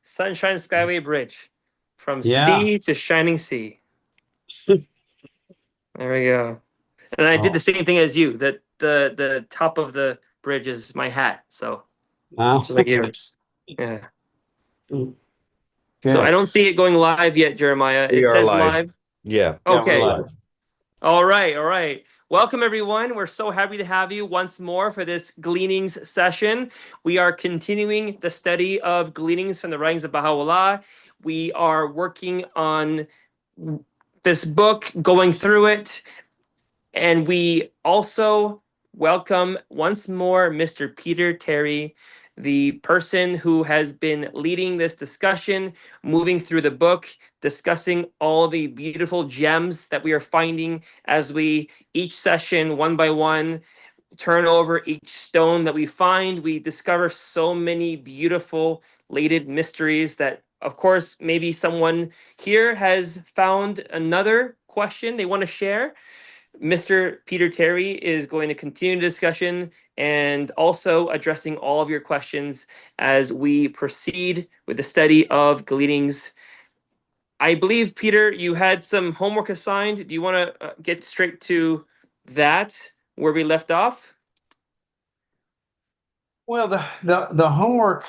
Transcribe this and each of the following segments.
Sunshine Skyway Bridge. From Yeah. sea to shining sea. There we go. And I did the Oh. same thing as you. That the top of the bridge is my hat. So Oh. just like yours. Yeah. So I Good. don't see it going live yet, Jeremiah. We It are says live. live. Yeah. Yeah, we're Okay. live. All right. All right. Welcome, everyone. We're so happy to have you once more for this Gleanings session. We are continuing the study of Gleanings from the writings of Baha'u'llah. We are working on this book, going through it, and we also welcome once more Mr. Peter Terry, the person who has been leading this discussion, moving through the book, discussing all the beautiful gems that we are finding as we, each session, one by one, turn over each stone that we find. We discover so many beautiful lated mysteries that, of course, maybe someone here has found another question they want to share. Mr. Peter Terry is going to continue the discussion and also addressing all of your questions as we proceed with the study of Gleanings. I believe, Peter, you had some homework assigned. Do you want to get straight to that, where we left off? Well, the homework.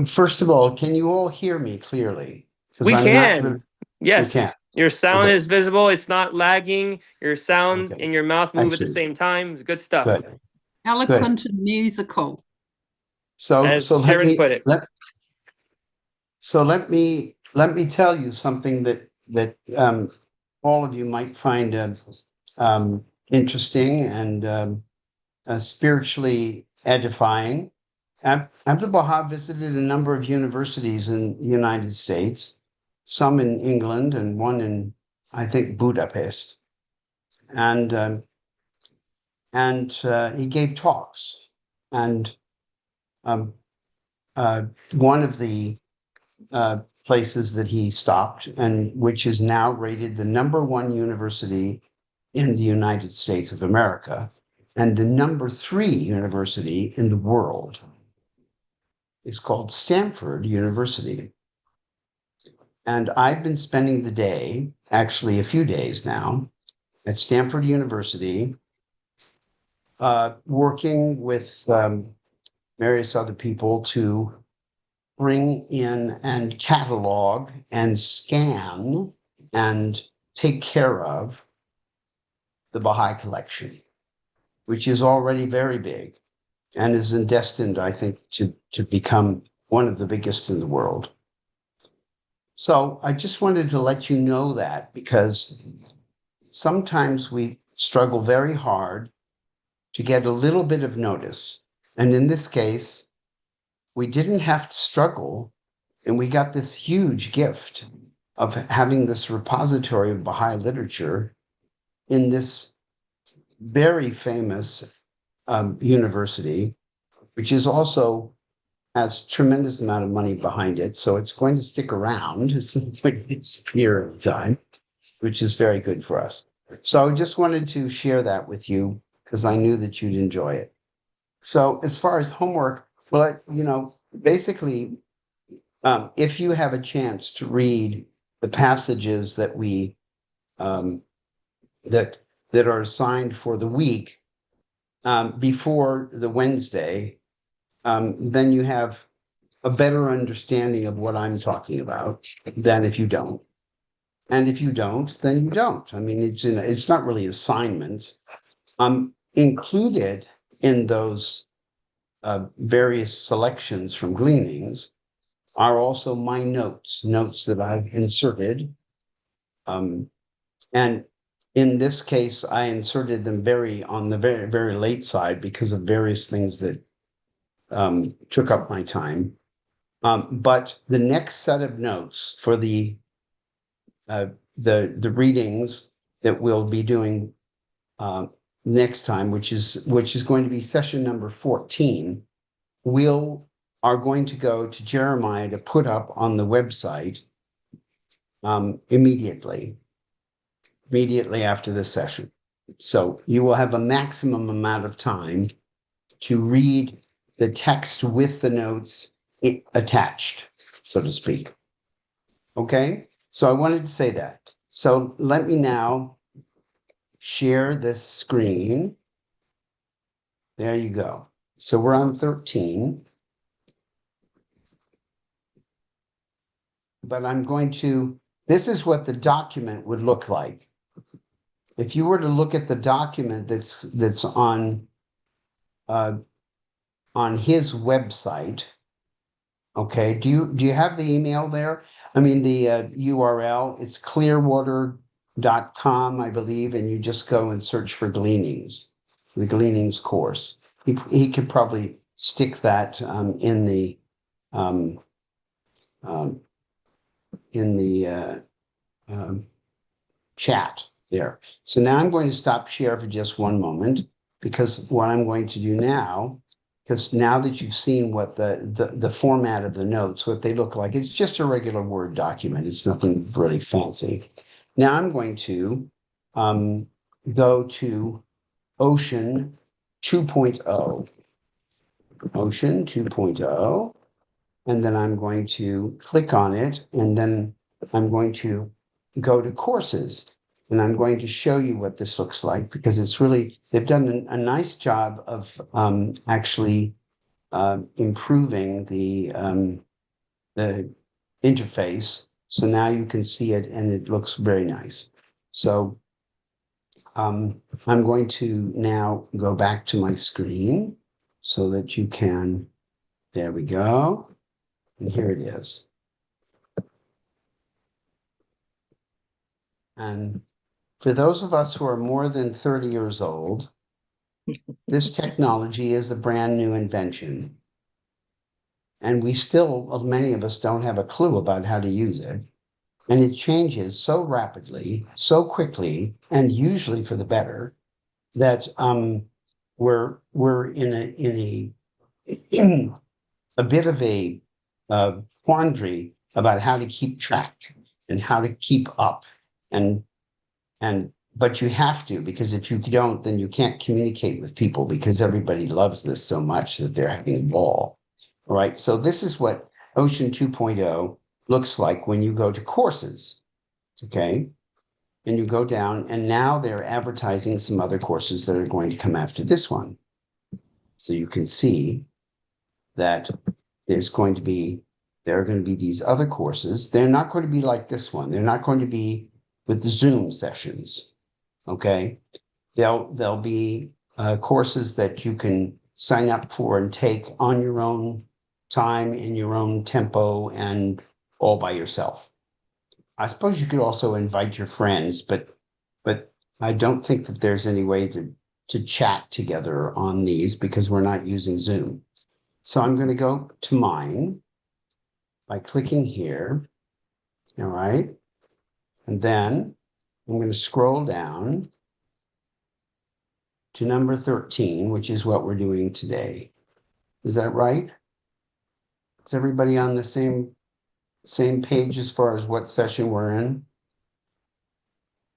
First of all, can you all hear me clearly? Because We I'm not. can. You can. Yes. Your sound Okay. is visible. It's not lagging. Your sound Okay. and your mouth move at the Excellent. same time. It's good stuff. Good. Eloquent and musical. So As so let Sharon me put it. let me tell you something that all of you might find interesting and spiritually edifying. Abdu'l-Baha visited a number of universities in the United States, some in England and one in, I think, Budapest, and he gave talks. And um, one of the places that he stopped, and which is now rated the #1 university in the United States of America, and the #3 university in the world, is called Stanford University. And I've been spending the day, actually a few days now, at Stanford University, working with various other people to bring in and catalog and scan and take care of the Baha'i collection, which is already very big and is destined, I think, to become one of the biggest in the world. So I just wanted to let you know that, because sometimes we struggle very hard to get a little bit of notice. And in this case, we didn't have to struggle, and we got this huge gift of having this repository of Baha'i literature in this very famous university, which is also has tremendous amount of money behind it. So it's going to stick around. It's not going to disappear at the time, which is very good for us. So I just wanted to share that with you because I knew that you'd enjoy it. So as far as homework, well, basically, if you have a chance to read the passages that we that are assigned for the week before the Wednesday, then you have a better understanding of what I'm talking about than if you don't. And if you don't, then you don't. I mean, it's not really assignments. Included in those various selections from Gleanings are also my notes that I've inserted. And in this case, I inserted them on the very, very late side because of various things that took up my time. But the next set of notes for the readings that we'll be doing next time, which is going to be session number 14, are going to go to Jeremiah to put up on the website immediately after this session. So you will have a maximum amount of time to read the text with the notes attached, so to speak. Okay, so I wanted to say that. So let me now share this screen. There you go. So we're on 13. But I'm going to, this is what the document would look like. If you were to look at the document that's on his website, okay, do you have the email there? I mean, the URL, it's clearwater.com, I believe, and you just go and search for Gleanings, the Gleanings course. He could probably stick that in the chat there. So now I'm going to stop share for just one moment, because what I'm going to do now, because now that you've seen what the format of the notes, what they look like, it's just a regular Word document. It's nothing really fancy. Now I'm going to go to Ocean 2.0. Ocean 2.0. And then I'm going to click on it, and then I'm going to go to courses, and I'm going to show you what this looks like, because it's really, they've done a nice job of actually improving the interface. So now you can see it, and it looks very nice. So I'm going to now go back to my screen so that you can, there we go. And here it is. And for those of us who are more than 30 years old, this technology is a brand new invention. And we still, many of us don't have a clue about how to use it. And it changes so rapidly, so quickly, and usually for the better, that we're in a bit of a quandary about how to keep track and how to keep up, but you have to, because if you don't, then you can't communicate with people, because everybody loves this so much that they're having a ball. All right, so this is what Ocean 2.0 looks like when you go to courses. Okay, and you go down, and now they're advertising some other courses that are going to come after this one. So you can see that there are going to be these other courses. They're not going to be like this one. They're not going to be with the Zoom sessions. Okay, they'll be courses that you can sign up for and take on your own time, in your own tempo, and all by yourself. I suppose you could also invite your friends, but I don't think that there's any way to chat together on these, because we're not using Zoom. So I'm going to go to mine by clicking here. All right. And then I'm going to scroll down to number 13, which is what we're doing today. Is that right? Is everybody on the same page as far as what session we're in?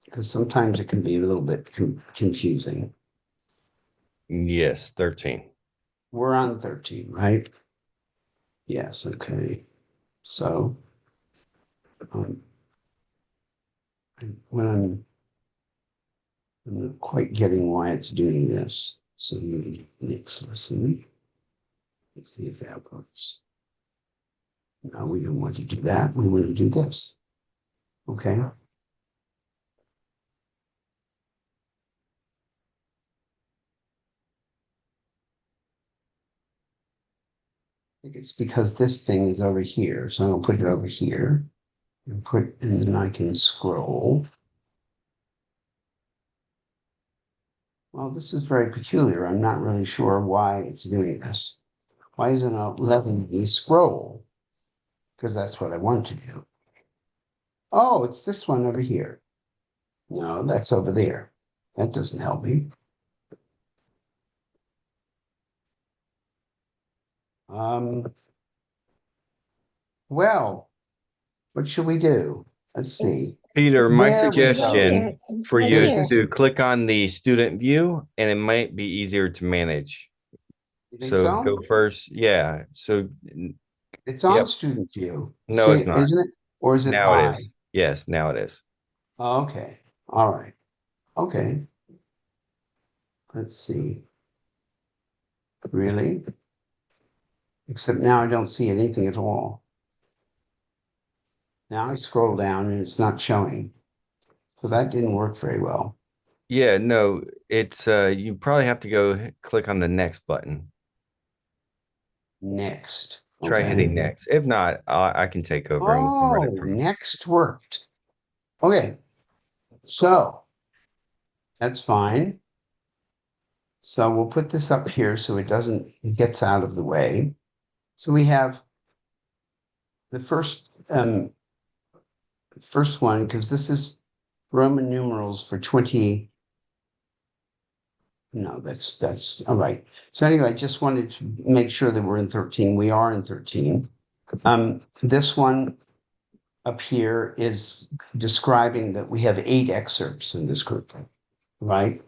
Because sometimes it can be a little bit confusing. Yes, 13. We're on 13, right? Yes, okay. So when I'm not quite getting why it's doing this. So next lesson. Let's see if that works. No, we don't want to do that. We want to do this. Okay. I think it's because this thing is over here. So I'm going to put it over here and then I can scroll. Well, this is very peculiar. I'm not really sure why it's doing this. Why isn't it letting me scroll? Because that's what I want to do. Oh, it's this one over here. No, that's over there. That doesn't help me. Well, what should we do? Let's see. Peter, my There we go. suggestion for you This is is- to click on the student view, and it might be easier to manage. You think So so? go first. Yeah. So It's on Yep. student view. No, See, it's not. isn't it? Or is it Now it I? is. Yes, now it is. Okay. All right. Okay. Let's see. Really? Except now I don't see anything at all. Now I scroll down and it's not showing. So that didn't work very well. Yeah, no, it's you probably have to go click on the next button. Next. Try Okay. hitting next. If not, I can take over and we can run it Oh, from. next worked. Okay. So that's fine. So we'll put this up here so it gets out of the way. So we have the first one, because this is Roman numerals for 20. No, that's all right. So anyway, I just wanted to make sure that we're in 13. We are in 13. This one up here is describing that we have 8 excerpts in this group, right?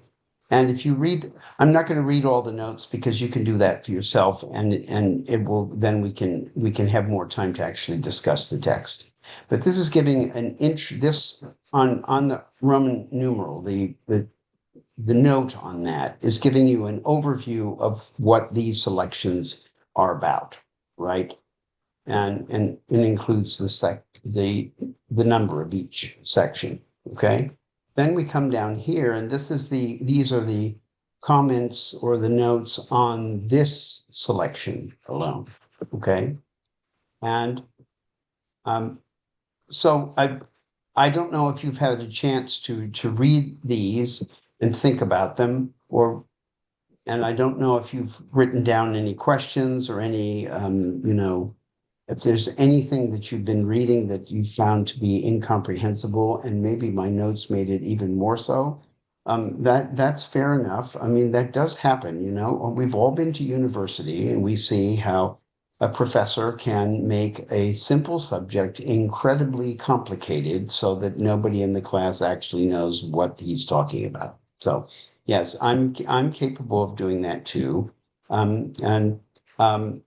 And if you read, I'm not going to read all the notes because you can do that for yourself, and it will then we can have more time to actually discuss the text. But this is giving an this on the Roman numeral, the note on that is giving you an overview of what these selections are about, right? And it includes the number of each section. Okay. Then we come down here, and these are the comments or the notes on this selection alone. Okay. And so I don't know if you've had a chance to read these and think about them, and I don't know if you've written down any questions or any, if there's anything that you've been reading that you found to be incomprehensible, and maybe my notes made it even more so. That's fair enough. I mean, that does happen, We've all been to university and we see how a professor can make a simple subject incredibly complicated so that nobody in the class actually knows what he's talking about. So yes, I'm capable of doing that too. Um, and um,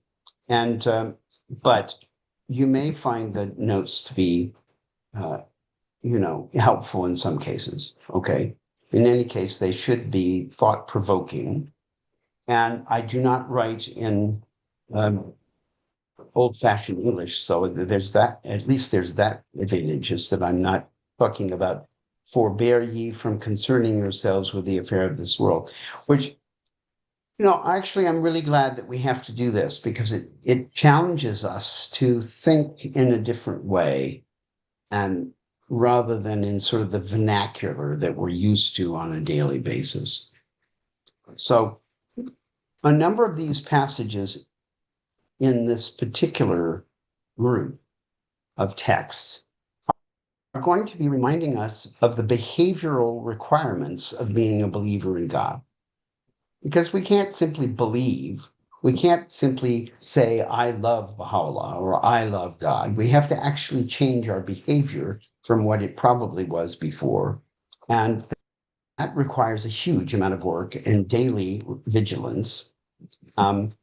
but you may find the notes to be helpful in some cases. Okay. In any case, they should be thought provoking. And I do not write in old fashioned English. So there's that, at least there's that advantage, is that I'm not talking about forbear ye from concerning yourselves with the affair of this world, which, actually, I'm really glad that we have to do this because it challenges us to think in a different way, and rather than in sort of the vernacular that we're used to on a daily basis. So a number of these passages in this particular group of texts are going to be reminding us of the behavioral requirements of being a believer in God. Because we can't simply believe, we can't simply say, I love Baha'u'llah or I love God. We have to actually change our behavior from what it probably was before. And that requires a huge amount of work and daily vigilance. And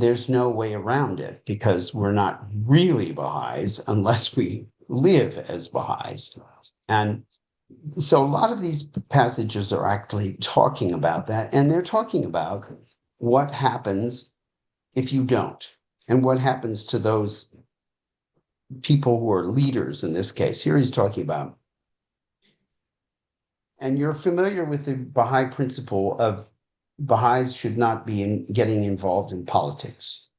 there's no way around it because we're not really Baha'is unless we live as Baha'is. And so a lot of these passages are actually talking about that, and they're talking about what happens if you don't, and what happens to those people who are leaders in this case. Here he's talking about, and you're familiar with the Baha'i principle of Baha'is should not be getting involved in politics.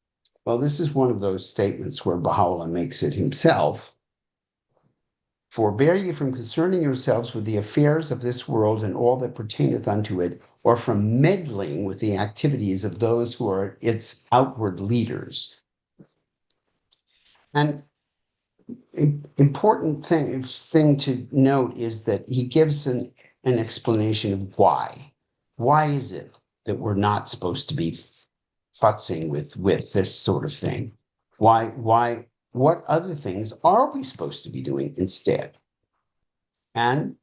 Well, this is one of those statements where Baha'u'llah makes it himself. Forbear ye from concerning yourselves with the affairs of this world and all that pertaineth unto it, or from meddling with the activities of those who are its outward leaders. And important thing to note is that he gives an explanation of why. Why is it that we're not supposed to be futzing with this sort of thing? Why, what other things are we supposed to be doing instead? And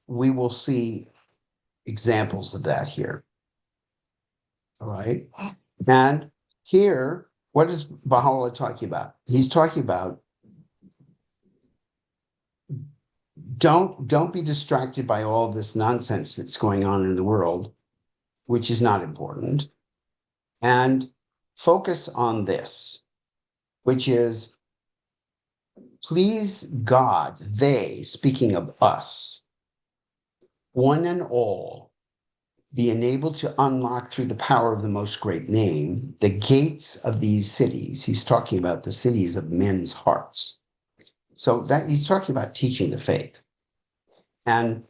we will see examples of that here. All right. And here what is Baha'u'llah talking about? He's talking about don't be distracted by all of this nonsense that's going on in the world, which is not important, and focus on this, which is, please God, they, speaking of us, one and all, be enabled to unlock through the power of the most great name the gates of these cities. He's talking about the cities of men's hearts. So that he's talking about teaching the faith. And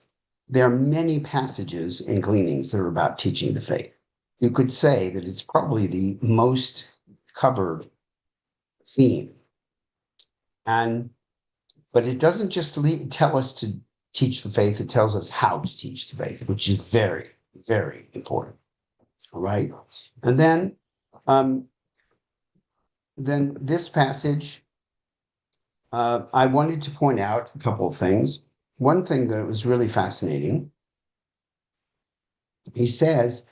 there are many passages in Gleanings that are about teaching the faith. You could say that it's probably the most covered theme. But it doesn't just tell us to teach the faith, it tells us how to teach the faith, which is very, very important. All right. And then this passage, I wanted to point out a couple of things. One thing that was really fascinating, he says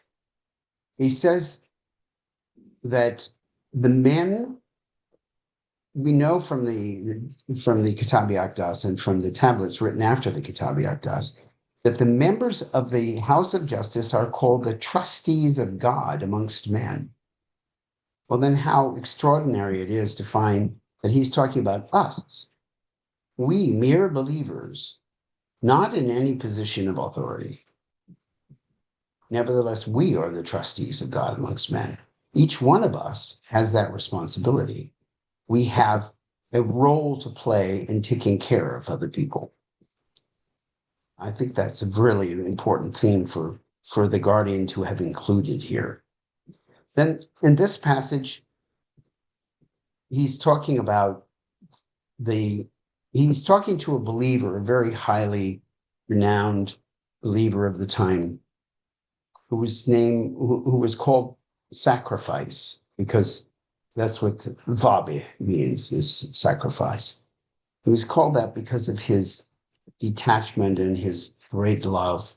that the men, we know from the Kitab Aqdas and from the tablets written after the Kitab Aqdas, that the members of the House of Justice are called the trustees of God amongst men. Well, then how extraordinary it is to find that he's talking about us. We, mere believers, not in any position of authority. Nevertheless, we are the trustees of God amongst men. Each one of us has that responsibility. We have a role to play in taking care of other people. I think that's a really important theme for the guardian to have included here. Then in this passage, he's talking about he's talking to a believer, a very highly renowned believer of the time, who was called Sacrifice, because that's what Vabi means, is sacrifice. He was called that because of his detachment and his great love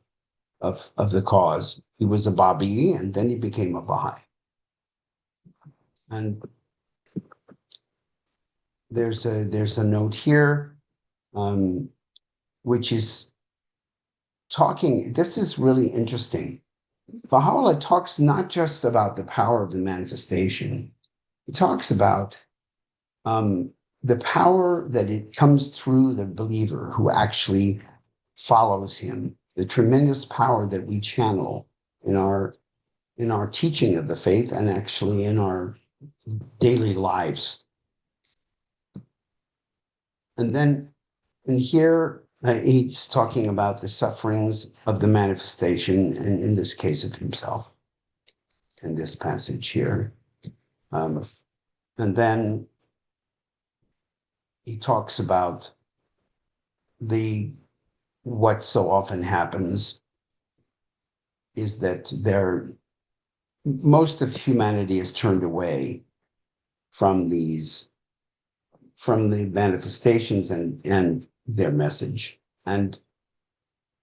of the cause. He was a Baha'i, and then he became a Baha'i. And there's a note here, which is talking, this is really interesting. Baha'u'llah talks not just about the power of the manifestation, he talks about the power that it comes through the believer who actually follows him, the tremendous power that we channel in our teaching of the faith and actually in our daily lives. And then in here, he's talking about the sufferings of the manifestation, and in this case of himself, in this passage here. And then he talks about what so often happens is that most of humanity is turned away from the manifestations and their message. And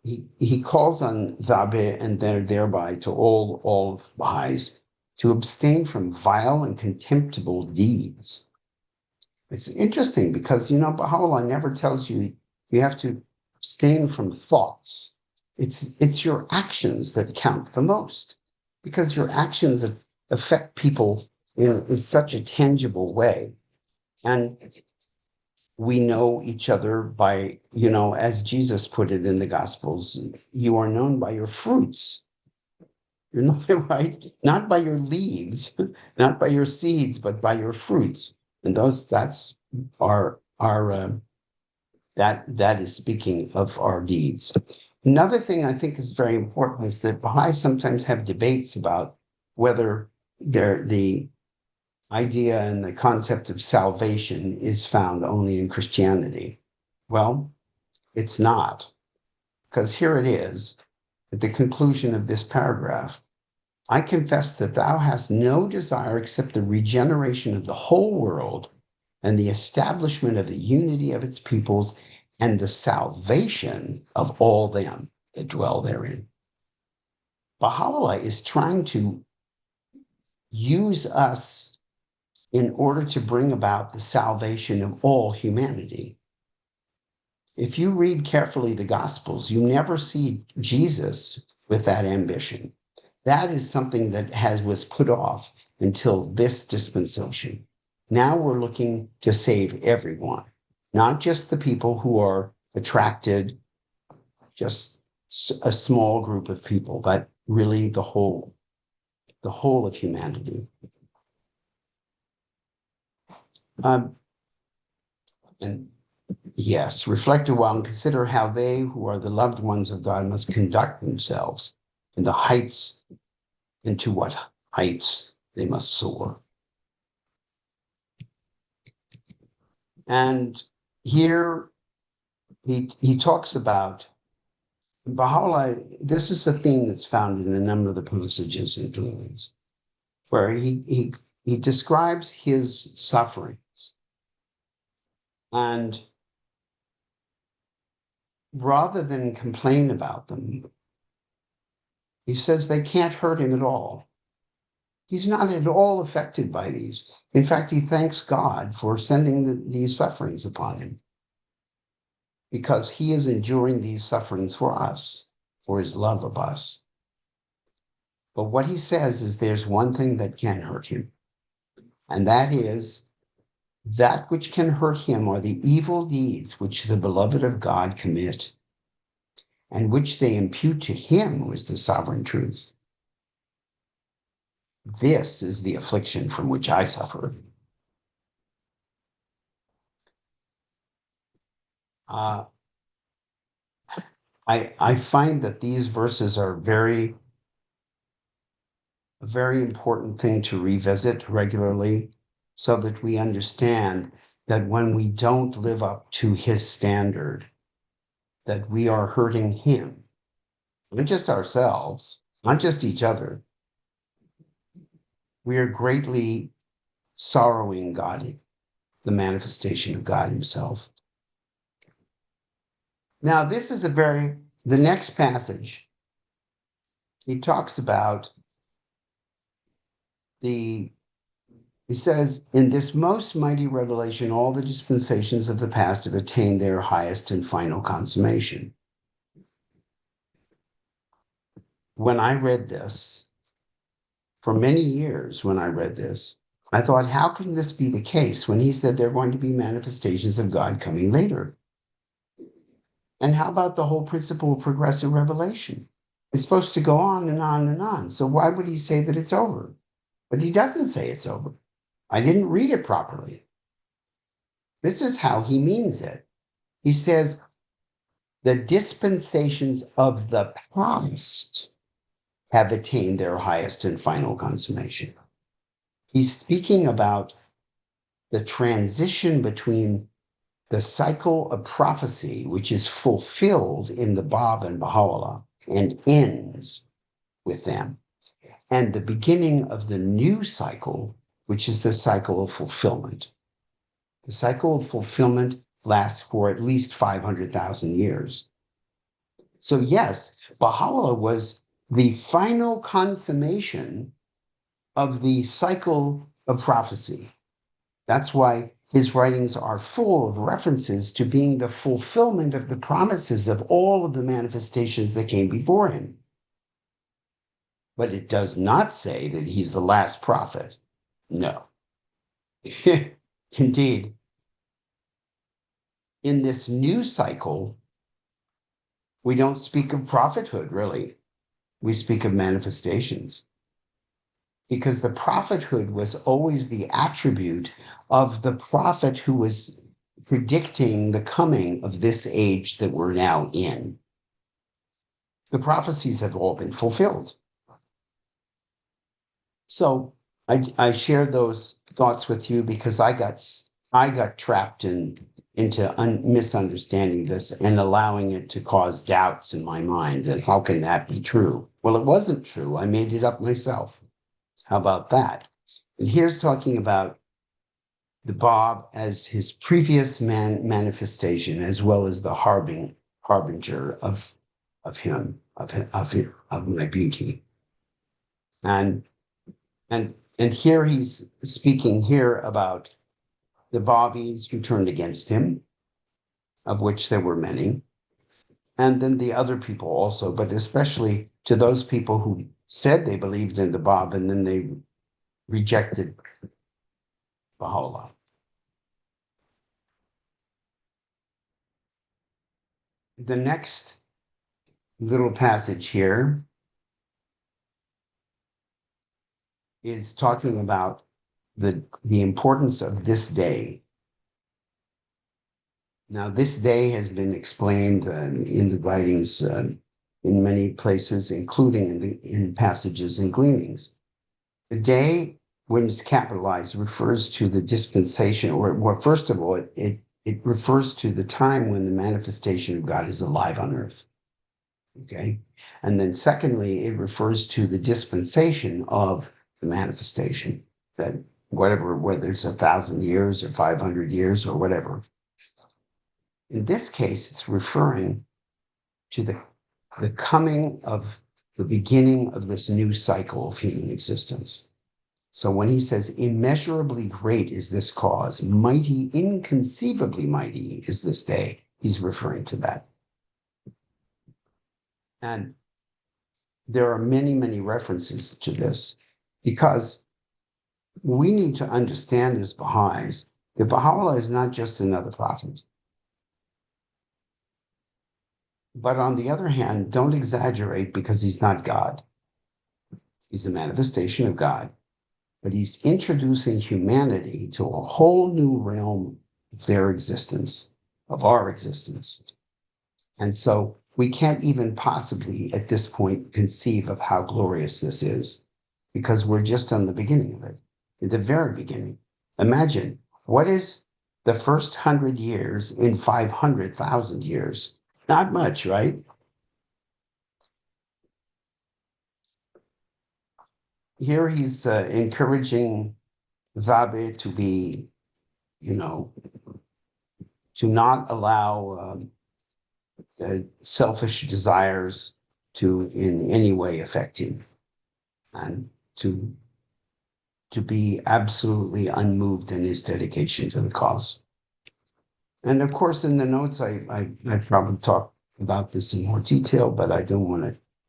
he calls on Dhabi and thereby to all of Baha'is to abstain from vile and contemptible deeds. It's interesting because, Baha'u'llah never tells you have to abstain from thoughts. It's your actions that count the most, because your actions affect people in such a tangible way. And we know each other by, as Jesus put it in the Gospels, you are known by your fruits. You're not right, not by your leaves, not by your seeds, but by your fruits. And that is speaking of our deeds. Another thing I think is very important is that Baha'is sometimes have debates about whether the idea and the concept of salvation is found only in Christianity. Well, it's not, because here it is at the conclusion of this paragraph. I confess that thou hast no desire except the regeneration of the whole world and the establishment of the unity of its peoples and the salvation of all them that dwell therein. Baha'u'llah is trying to use us in order to bring about the salvation of all humanity. If you read carefully the Gospels, you never see Jesus with that ambition. That is something that was put off until this dispensation. Now we're looking to save everyone, not just the people who are attracted, just a small group of people, but really the whole of humanity. And yes, reflect a while and consider how they who are the loved ones of God must conduct themselves in the heights, into what heights they must soar. And here he talks about Baha'u'llah. This is a theme that's found in a number of the passages in Gleanings, where he describes his sufferings. And rather than complain about them, he says they can't hurt him at all. He's not at all affected by these. In fact, he thanks God for sending these sufferings upon him, because he is enduring these sufferings for us, for his love of us. But what he says is there's one thing that can hurt him, and that is that which can hurt him are the evil deeds which the beloved of God commit, and which they impute to him who is the sovereign truth. This is the affliction from which I suffer. I find that these verses are a very important thing to revisit regularly, so that we understand that when we don't live up to his standard, that we are hurting him, not just ourselves, not just each other. We are greatly sorrowing God, the manifestation of God himself. Now, this is the next passage. He talks about he says, in this most mighty revelation, all the dispensations of the past have attained their highest and final consummation. When I read this, for many years when I read this, I thought, how can this be the case when he said there are going to be manifestations of God coming later? And how about the whole principle of progressive revelation? It's supposed to go on and on and on. So why would he say that it's over? But he doesn't say it's over. I didn't read it properly. This is how he means it. He says, the dispensations of the past have attained their highest and final consummation. He's speaking about the transition between the cycle of prophecy, which is fulfilled in the Bab and Baha'u'llah and ends with them, and the beginning of the new cycle, which is the cycle of fulfillment. The cycle of fulfillment lasts for at least 500,000 years. So yes, Baha'u'llah was the final consummation of the cycle of prophecy. That's why his writings are full of references to being the fulfillment of the promises of all of the manifestations that came before him. But it does not say that he's the last prophet. No. Indeed, in this new cycle, we don't speak of prophethood, really. We speak of manifestations. Because the prophethood was always the attribute of the prophet who was predicting the coming of this age that we're now in. The prophecies have all been fulfilled. So I shared those thoughts with you because I got trapped into misunderstanding this and allowing it to cause doubts in my mind. And how can that be true? Well, it wasn't true. I made it up myself. How about that? And here's talking about the Bab as his previous manifestation, as well as the harbinger of my beauty. And And here he's speaking here about the Baha'is who turned against him, of which there were many, and then the other people also, but especially to those people who said they believed in the Bab and then they rejected Baha'u'llah. The next little passage here is talking about the importance of this day. Now, this day has been explained in the writings in many places, including in passages in Gleanings. The day, when it's capitalized, refers to the dispensation, or well, first of all, it refers to the time when the manifestation of God is alive on earth. Okay. And then secondly, it refers to the dispensation of the manifestation, that whether it's 1,000 years or 500 years or whatever. In this case, it's referring to the coming of the beginning of this new cycle of human existence. So when he says, immeasurably great is this cause, mighty, inconceivably mighty is this day, he's referring to that. And there are many, many references to this because we need to understand as Baha'is that Baha'u'llah is not just another prophet. But on the other hand, don't exaggerate because he's not God. He's a manifestation of God, but he's introducing humanity to a whole new realm of their existence, of our existence. And so we can't even possibly at this point conceive of how glorious this is because we're just on the beginning of it, at the very beginning. Imagine, what is the first 100 years in 500,000 years? Not much, right? Here he's encouraging Zabe to be, to not allow selfish desires to in any way affect him, and to be absolutely unmoved in his dedication to the cause. And of course, in the notes, I probably talk about this in more detail, but I don't want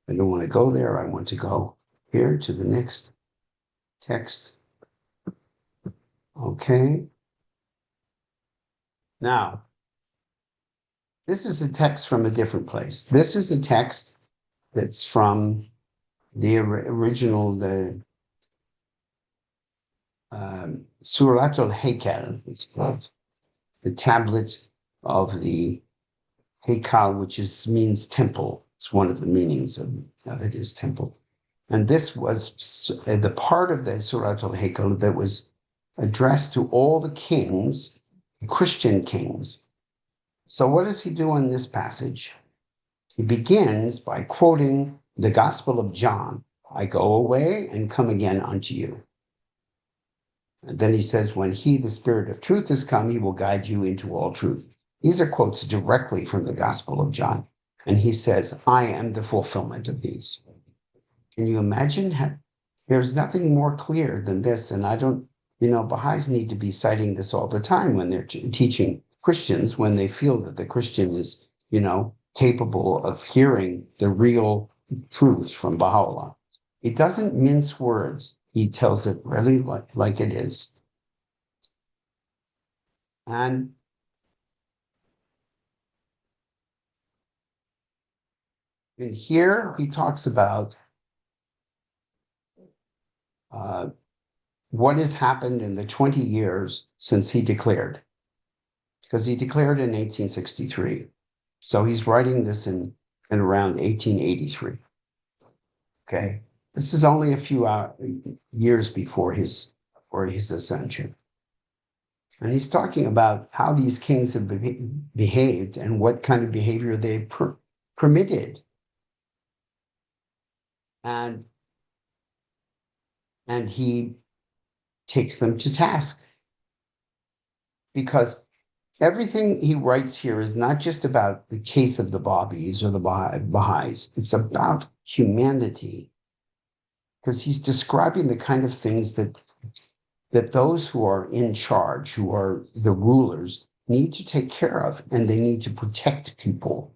to go there. I want to go here to the next text. Okay. Now, this is a text from a different place. This is a text that's from the original, the Surat al-Haykel, it's called. The tablet of the Haykal, which means temple. It's one of the meanings of it is temple. And this was the part of the Surat al-Haykal that was addressed to all the kings, Christian kings. So what does he do in this passage? He begins by quoting the Gospel of John. I go away and come again unto you. And then he says, when he, the Spirit of truth, has come, he will guide you into all truth. These are quotes directly from the Gospel of John. And he says, I am the fulfillment of these. Can you imagine? There's nothing more clear than this. And I don't, Baha'is need to be citing this all the time when they're teaching Christians, when they feel that the Christian is, capable of hearing the real truth from Baha'u'llah. He doesn't mince words. He tells it really like it is. And in here, he talks about what has happened in the 20 years since he declared, because he declared in 1863. So he's writing this in around 1883. Okay. This is only a few years before his ascension. And he's talking about how these kings have behaved and what kind of behavior they permitted. And he takes them to task. Because everything he writes here is not just about the case of the Babis or the Baha'is. It's about humanity. because he's describing the kind of things that those who are in charge, who are the rulers, need to take care of, and they need to protect people.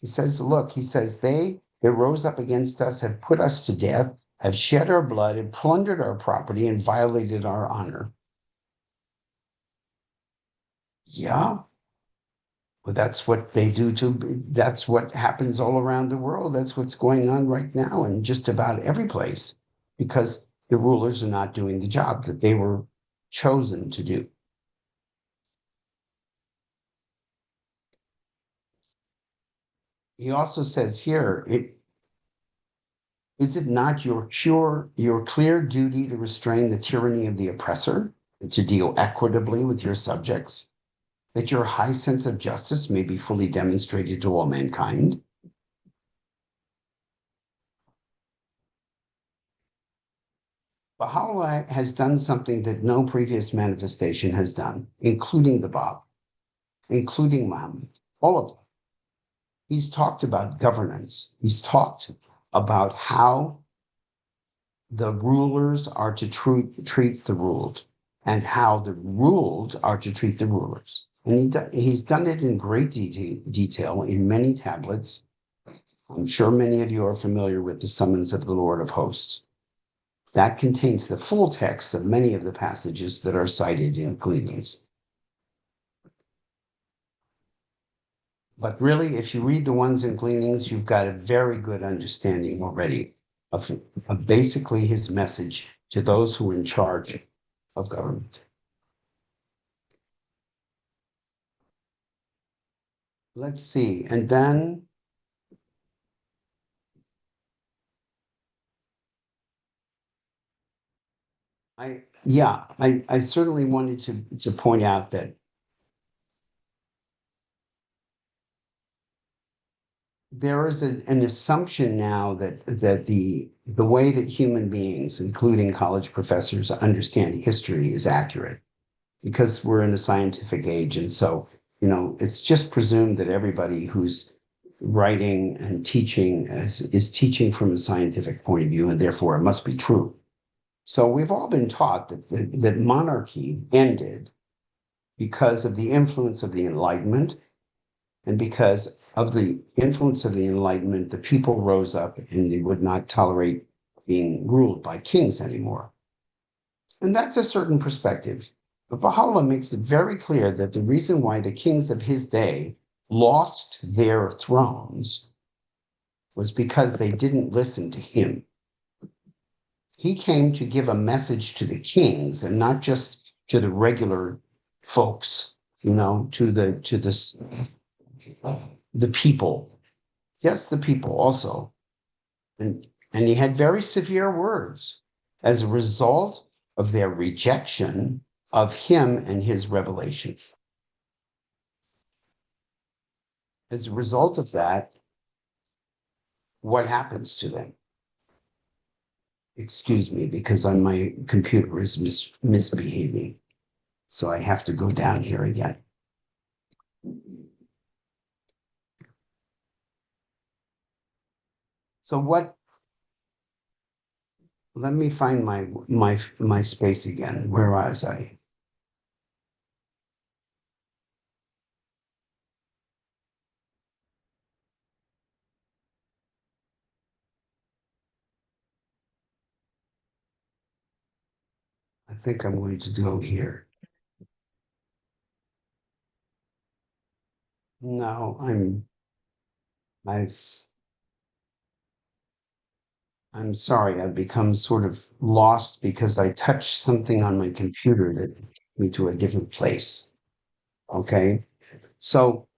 He says, look, he says, they rose up against us, have put us to death, have shed our blood, have plundered our property, and violated our honor. Yeah. Well, that's what they do that's what happens all around the world. That's what's going on right now in just about every place, because the rulers are not doing the job that they were chosen to do. He also says here, is it not your clear duty to restrain the tyranny of the oppressor, and to deal equitably with your subjects, that your high sense of justice may be fully demonstrated to all mankind? Baha'u'llah has done something that no previous manifestation has done, including the Bab, including Muhammad, all of them. He's talked about governance. He's talked about how the rulers are to treat the ruled, and how the ruled are to treat the rulers. And he's done it in great detail in many tablets. I'm sure many of you are familiar with the Summons of the Lord of Hosts. That contains the full text of many of the passages that are cited in Gleanings. But really, if you read the ones in Gleanings, you've got a very good understanding already of basically his message to those who are in charge of government. Let's see, and then I certainly wanted to point out that there is an assumption now that the way that human beings, including college professors, understand history is accurate, because we're in a scientific age. And so, it's just presumed that everybody who's writing and teaching is teaching from a scientific point of view, and therefore it must be true. So we've all been taught that monarchy ended because of the influence of the Enlightenment. And because of the influence of the Enlightenment, the people rose up and they would not tolerate being ruled by kings anymore. And that's a certain perspective. But Baha'u'llah makes it very clear that the reason why the kings of his day lost their thrones was because they didn't listen to him. He came to give a message to the kings, and not just to the regular folks, to the people. Yes, the people also. And he had very severe words as a result of their rejection of him and his revelation. As a result of that, what happens to them? Excuse me, because my computer is misbehaving. So I have to go down here again. So let me find my space again. Where was I? I think I'm going to go here. No, I'm sorry, I've become sort of lost because I touched something on my computer that took me to a different place. Okay. So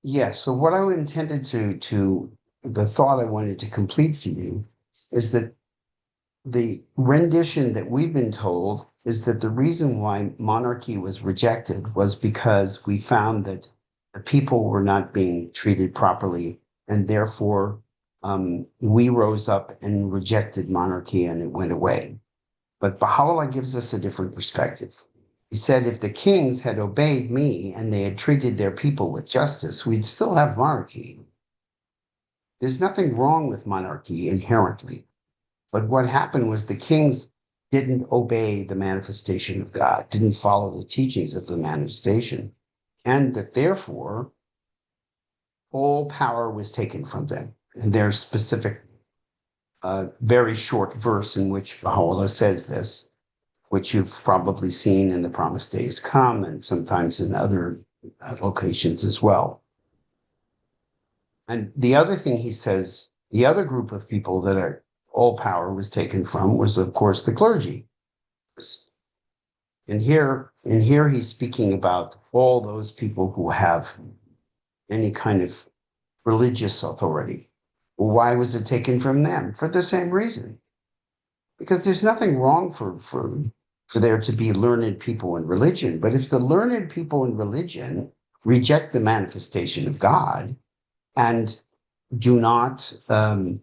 yes, so what I intended the thought I wanted to complete for you is that the rendition that we've been told is that the reason why monarchy was rejected was because we found that the people were not being treated properly, and therefore we rose up and rejected monarchy and it went away. But Baha'u'llah gives us a different perspective. He said, if the kings had obeyed me and they had treated their people with justice, we'd still have monarchy. There's nothing wrong with monarchy inherently. But what happened was the kings didn't obey the manifestation of God, didn't follow the teachings of the manifestation, and that therefore all power was taken from them. And there's specific, very short verse in which Baha'u'llah says this, which you've probably seen in the Promised Days Come and sometimes in other locations as well. And the other thing he says, the other group of people that are all power was taken from was, of course, the clergy. And here he's speaking about all those people who have any kind of religious authority. Why was it taken from them? For the same reason. Because there's nothing wrong for there to be learned people in religion. But if the learned people in religion reject the manifestation of God and do not and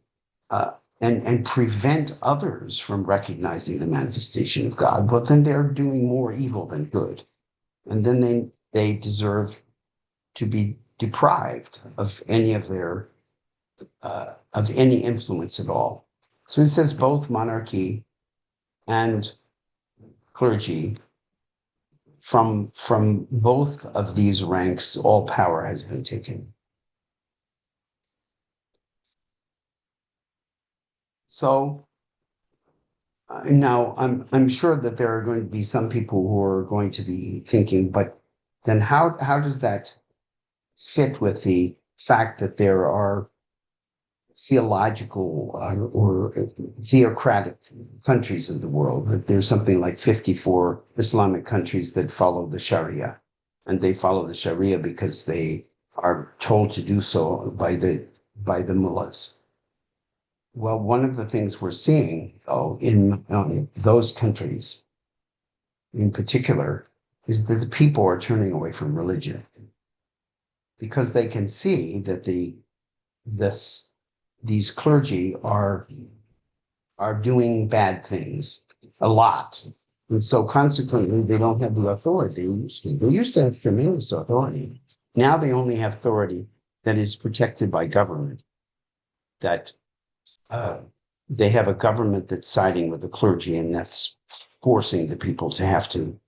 prevent others from recognizing the manifestation of God, well, then they're doing more evil than good. And then they deserve to be deprived of any of their of any influence at all. So he says both monarchy and clergy, from both of these ranks, all power has been taken. So now I'm sure that there are going to be some people who are going to be thinking, but then how does that fit with the fact that there are theological or theocratic countries in the world, that there's something like 54 Islamic countries that follow the Sharia, and they follow the Sharia because they are told to do so by the mullahs. Well, one of the things we're seeing, in those countries in particular, is that the people are turning away from religion because they can see that these clergy are doing bad things a lot. And so consequently, they don't have the authority they used to. They used to have tremendous authority. Now they only have authority that is protected by government, that they have a government that's siding with the clergy, and that's forcing the people to have to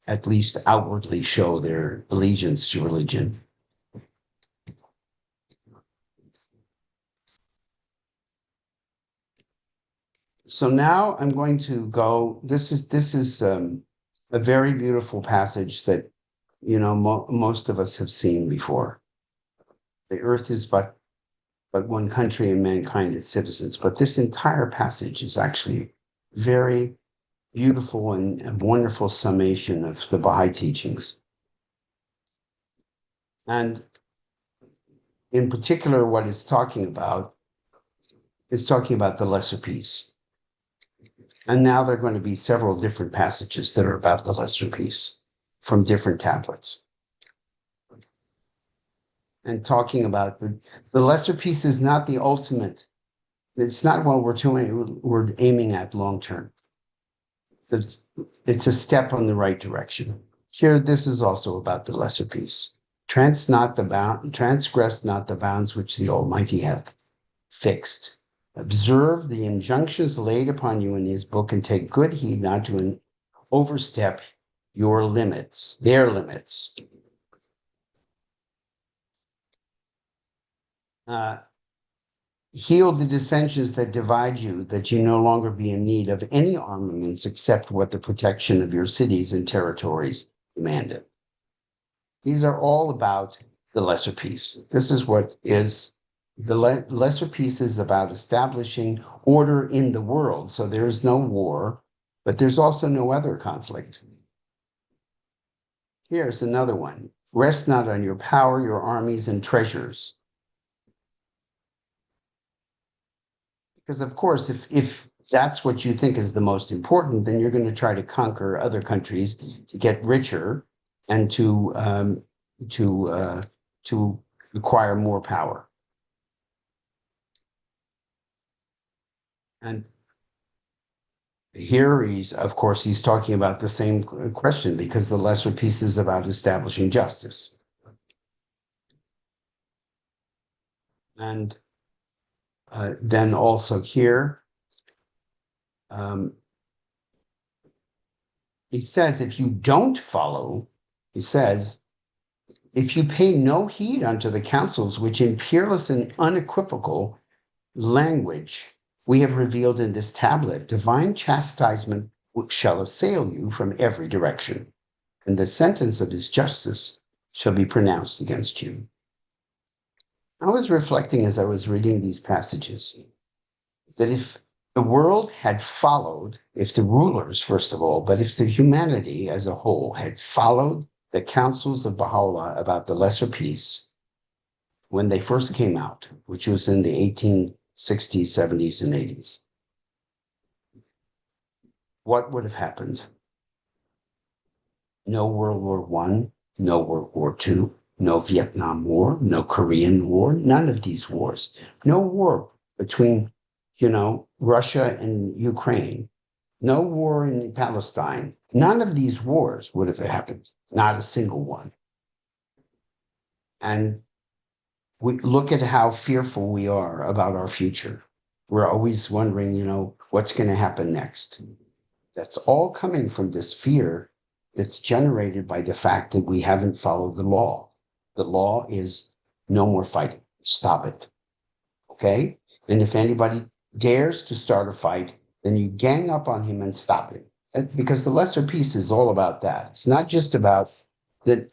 at least outwardly show their allegiance to religion. So now I'm going to go. This is a very beautiful passage that most of us have seen before. The earth is but one country and mankind its citizens. But this entire passage is actually very beautiful and a wonderful summation of the Baha'i teachings. And in particular, what it's talking about is talking about the lesser peace. And now there are going to be several different passages that are about the lesser peace from different tablets. And talking about the lesser peace is not the ultimate. It's not what we're aiming at long term. It's a step on the right direction. Here, this is also about the lesser peace. Transgress not the bounds which the Almighty hath fixed. Observe the injunctions laid upon you in his book, and take good heed not to overstep your limits, their limits. Heal the dissensions that divide you, that you no longer be in need of any armaments except what the protection of your cities and territories demanded. These are all about the lesser peace. This is what is the lesser peace is about establishing order in the world. So there is no war, but there's also no other conflict. Here's another one. Rest not on your power, your armies, and treasures. Because, of course, if that's what you think is the most important, then you're going to try to conquer other countries to get richer and to acquire more power. And here he's talking about the same question, because the lesser peace is about establishing justice. And Then also here, he says, if you don't follow, he says, if you pay no heed unto the counsels which in peerless and unequivocal language we have revealed in this tablet, divine chastisement shall assail you from every direction, and the sentence of his justice shall be pronounced against you. I was reflecting as I was reading these passages that if the world had followed, if the rulers, first of all, but if the humanity as a whole had followed the counsels of Baha'u'llah about the lesser peace when they first came out, which was in the 1860s, 70s, and 80s, what would have happened? No World War I, no World War II, no Vietnam War, no Korean War, none of these wars. No war between, Russia and Ukraine, no war in Palestine. None of these wars would have happened, not a single one. And we look at how fearful we are about our future. We're always wondering, what's going to happen next. That's all coming from this fear that's generated by the fact that we haven't followed the law. The law is no more fighting. Stop it. Okay? And if anybody dares to start a fight, then you gang up on him and stop it. Because the lesser peace is all about that. It's not just about the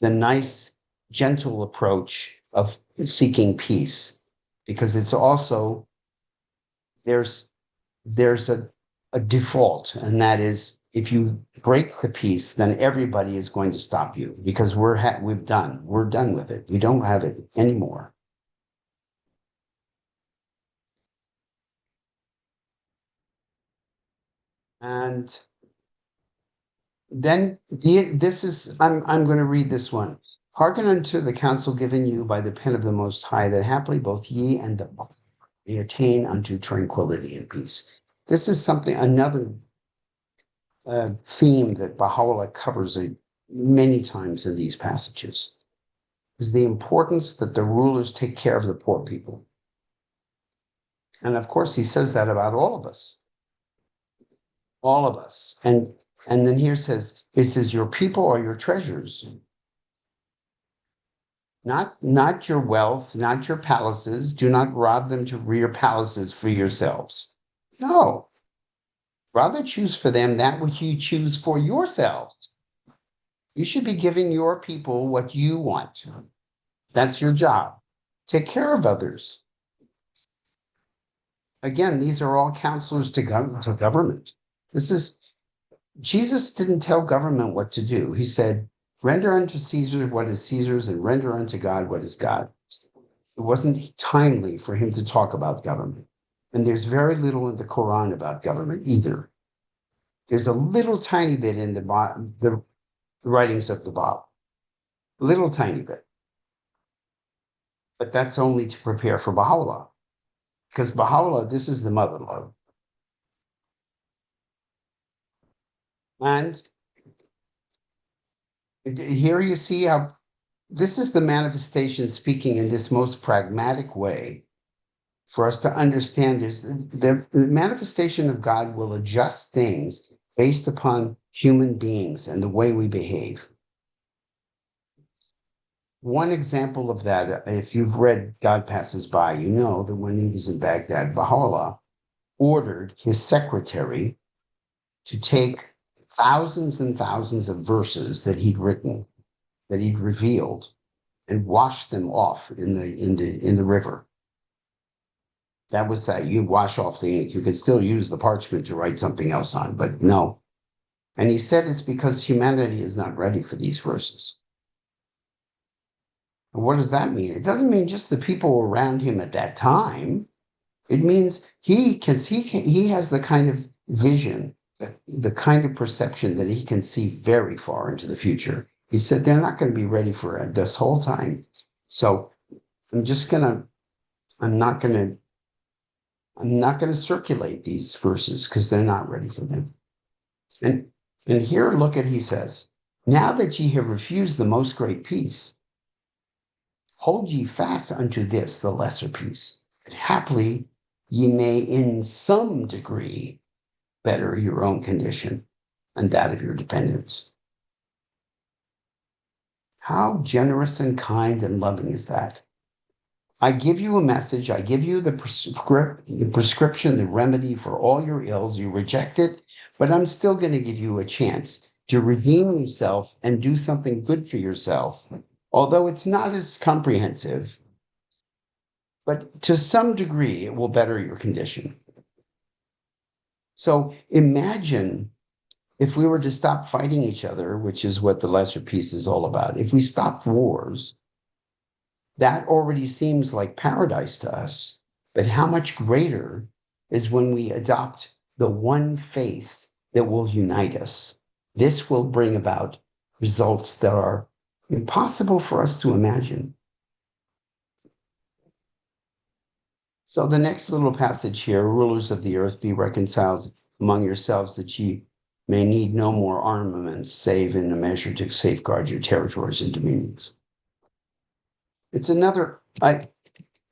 nice, gentle approach of seeking peace, because it's also there's a default, and that is if you break the peace, then everybody is going to stop you because we're done with it. We don't have it anymore. And then I'm going to read this one. Hearken unto the counsel given you by the pen of the Most High, that happily both ye and the Baha'is may attain unto tranquility and peace. This is another theme that Baha'u'llah covers many times in these passages, is the importance that the rulers take care of the poor people. And of course, he says that about all of us. All of us. And then here it says, your people are your treasures. Not your wealth, not your palaces. Do not rob them to rear palaces for yourselves. No. Rather choose for them that which you choose for yourselves. You should be giving your people what you want. That's your job. Take care of others. Again, these are all counselors to government. Jesus didn't tell government what to do. He said, render unto Caesar what is Caesar's and render unto God what is God's. It wasn't timely for him to talk about government. And there's very little in the Quran about government either. There's a little tiny bit in the writings of the Bible. Little tiny bit. But that's only to prepare for Baha'u'llah. Because Baha'u'llah, this is the mother lode. And here you see how this is the manifestation speaking in this most pragmatic way for us to understand this. The manifestation of God will adjust things based upon human beings and the way we behave. One example of that, if you've read God Passes By, you know that when he was in Baghdad, Baha'u'llah ordered his secretary to take thousands and thousands of verses that he'd written, that he'd revealed, and wash them off in the river. That was that. You wash off the ink. You could still use the parchment to write something else on, but no. And he said it's because humanity is not ready for these verses. And what does that mean? It doesn't mean just the people around him at that time. It means he has the kind of vision, the kind of perception that he can see very far into the future. He said they're not going to be ready for it this whole time. So I'm not going to circulate these verses because they're not ready for them. And here, look at, he says, now that ye have refused the most great peace, hold ye fast unto this, the lesser peace. but haply ye may in some degree better your own condition and that of your dependents. How generous and kind and loving is that? I give you a message. I give you the prescription, the remedy for all your ills. You reject it, but I'm still going to give you a chance to redeem yourself and do something good for yourself, although it's not as comprehensive, but to some degree, it will better your condition. So imagine if we were to stop fighting each other, which is what the lesser peace is all about. If we stopped wars, that already seems like paradise to us. But how much greater is when we adopt the one faith that will unite us. This will bring about results that are impossible for us to imagine. So the next little passage here, rulers of the earth, be reconciled among yourselves that ye may need no more armaments, save in a measure to safeguard your territories and dominions. It's another,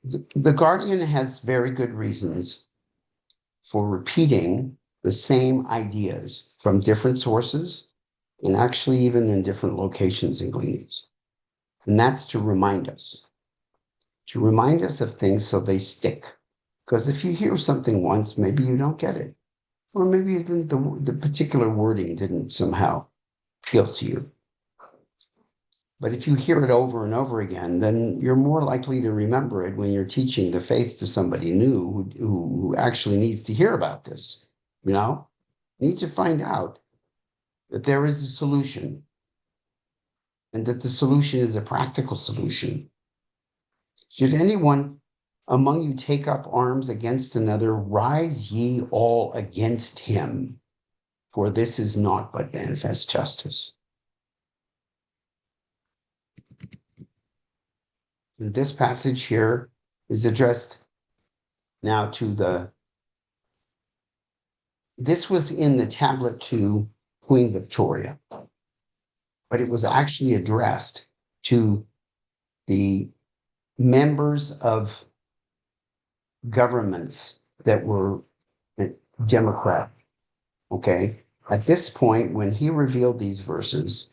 the Guardian has very good reasons for repeating the same ideas from different sources and actually even in different locations in Gleanings. And that's to remind us of things so they stick. Because if you hear something once, maybe you don't get it. Or maybe even the particular wording didn't somehow appeal to you. But if you hear it over and over again, then you're more likely to remember it when you're teaching the faith to somebody new who actually needs to hear about this, needs to find out that there is a solution and that the solution is a practical solution. Should anyone among you take up arms against another, rise ye all against him, for this is not but manifest justice. This passage here is addressed now to this was in the tablet to Queen Victoria, but it was actually addressed to the members of governments that were Democrat. Okay. At this point, when he revealed these verses,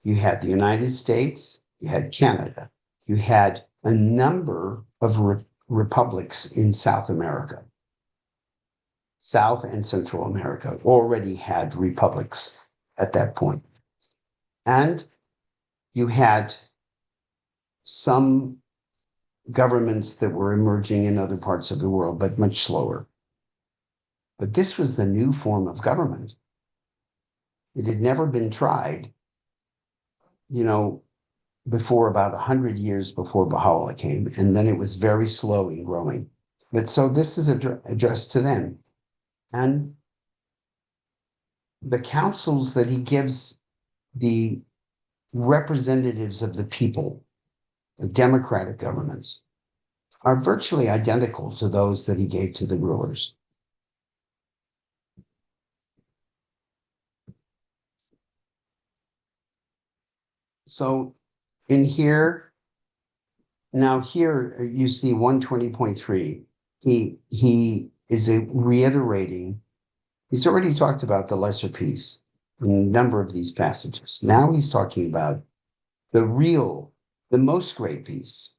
you had the United States, you had Canada, you had a number of republics in South America. South and Central America already had republics at that point. And you had some governments that were emerging in other parts of the world, but much slower. But this was the new form of government. It had never been tried, before about 100 years before Baha'u'llah came, and then it was very slow in growing. But so this is addressed to them. And the counsels that he gives the representatives of the people, the democratic governments, are virtually identical to those that he gave to the rulers. So in here, now here you see 120.3. He is reiterating, he's already talked about the lesser peace in a number of these passages. Now he's talking about the most great peace,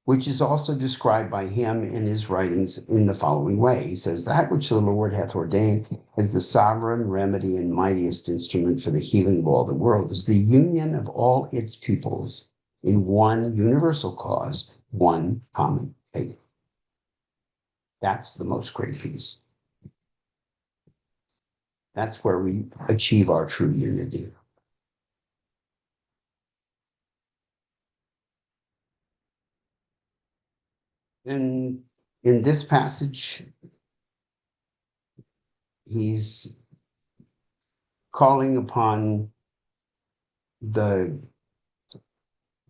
which is also described by him in his writings in the following way. He says, that which the Lord hath ordained as the sovereign remedy and mightiest instrument for the healing of all the world is the union of all its peoples in one universal cause, one common faith. That's the most great peace. That's where we achieve our true unity. And in this passage, he's calling upon the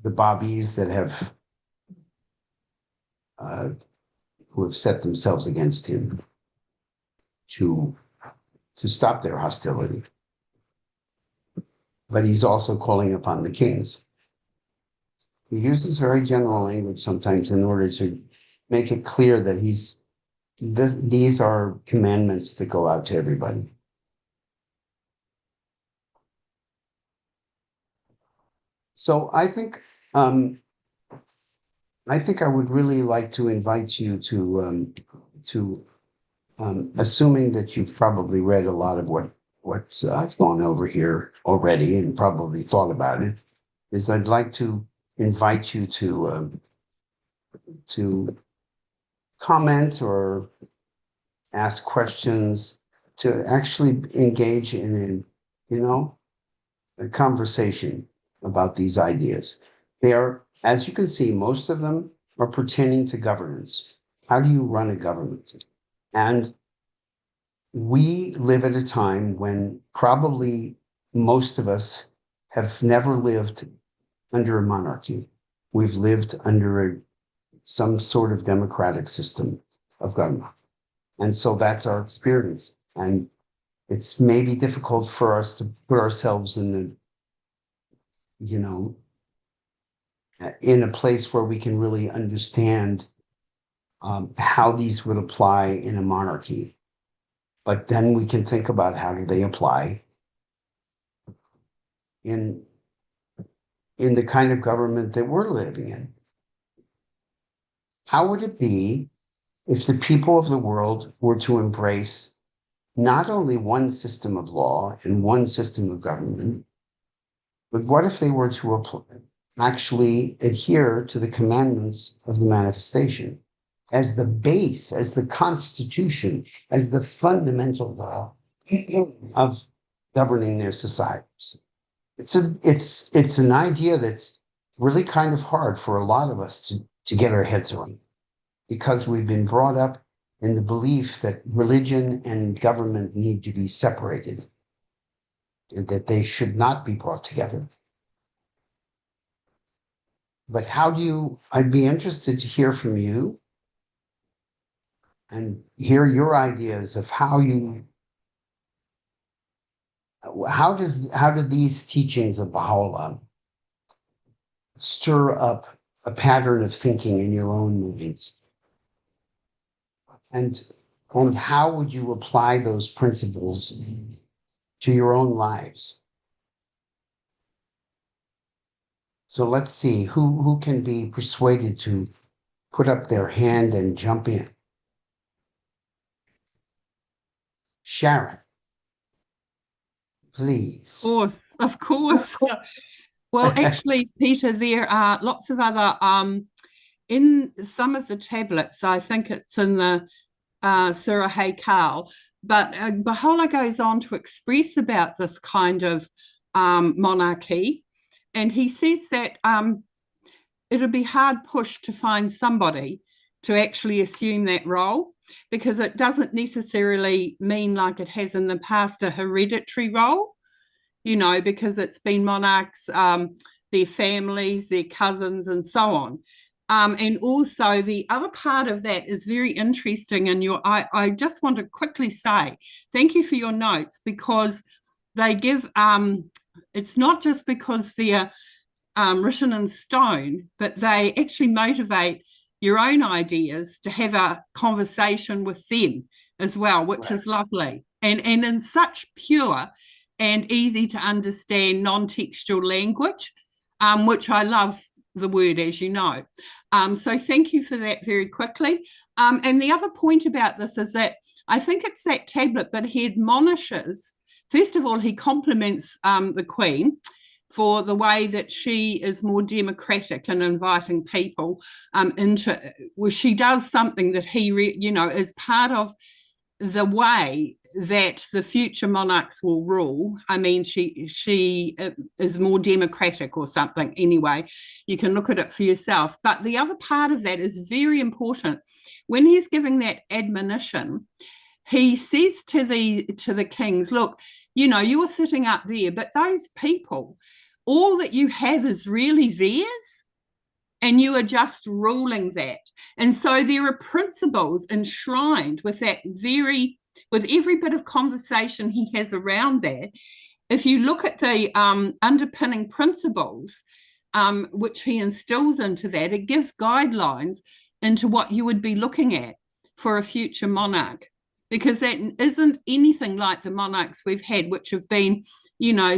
Baha'is that have who have set themselves against him to stop their hostility. But he's also calling upon the kings. He uses very general language sometimes in order to make it clear that these are commandments that go out to everybody. So I think I would really like to invite you to assuming that you've probably read a lot of what I've gone over here already and probably thought about it, is I'd like to invite you to comment or ask questions, to actually engage in a conversation about these ideas. They are, as you can see, most of them are pertaining to governance. How do you run a government? And we live at a time when probably most of us have never lived under a monarchy. We've lived under some sort of democratic system of government. And so that's our experience. And it's maybe difficult for us to put ourselves in in a place where we can really understand how these would apply in a monarchy. But then we can think about how do they apply in the kind of government that we're living in. How would it be if the people of the world were to embrace not only one system of law and one system of government, but what if they were to actually adhere to the commandments of the manifestation as the base, as the constitution, as the fundamental law of governing their societies? It's an idea that's really kind of hard for a lot of us to get our heads around, because we've been brought up in the belief that religion and government need to be separated, and that they should not be brought together. But I'd be interested to hear from you and hear your ideas of how do these teachings of Baha'u'llah stir up a pattern of thinking in your own movements? And how would you apply those principles to your own lives? So let's see who can be persuaded to put up their hand and jump in. Sharon, please. Oh, of course. Well, actually, Peter, there are lots of other, in some of the tablets, I think it's in the Surah Haykal, but Baha'u'llah goes on to express about this kind of monarchy. And he says that it'll be hard pushed to find somebody to actually assume that role, because it doesn't necessarily mean, like it has in the past, a hereditary role, because it's been monarchs, their families, their cousins, and so on. And also the other part of that is very interesting. And I just want to quickly say, thank you for your notes, because they give, it's not just because they're written in stone, but they actually motivate your own ideas to have a conversation with them as well, which is lovely. And in such pure and easy to understand non-textual language, which I love the word, as you know. So thank you for that very quickly. And the other point about this is that I think it's that tablet, but he admonishes, first of all, he compliments the Queen for the way that she is more democratic in inviting people into, well, she does something that he, is part of the way that the future monarchs will rule. I mean, she is more democratic or something. Anyway, you can look at it for yourself. But the other part of that is very important. When he's giving that admonition, he says to the kings, look, you're sitting up there, but those people, all that you have is really theirs, and you are just ruling that. And so there are principles enshrined with every bit of conversation he has around that. If you look at the underpinning principles, which he instills into that, it gives guidelines into what you would be looking at for a future monarch, because that isn't anything like the monarchs we've had, which have been,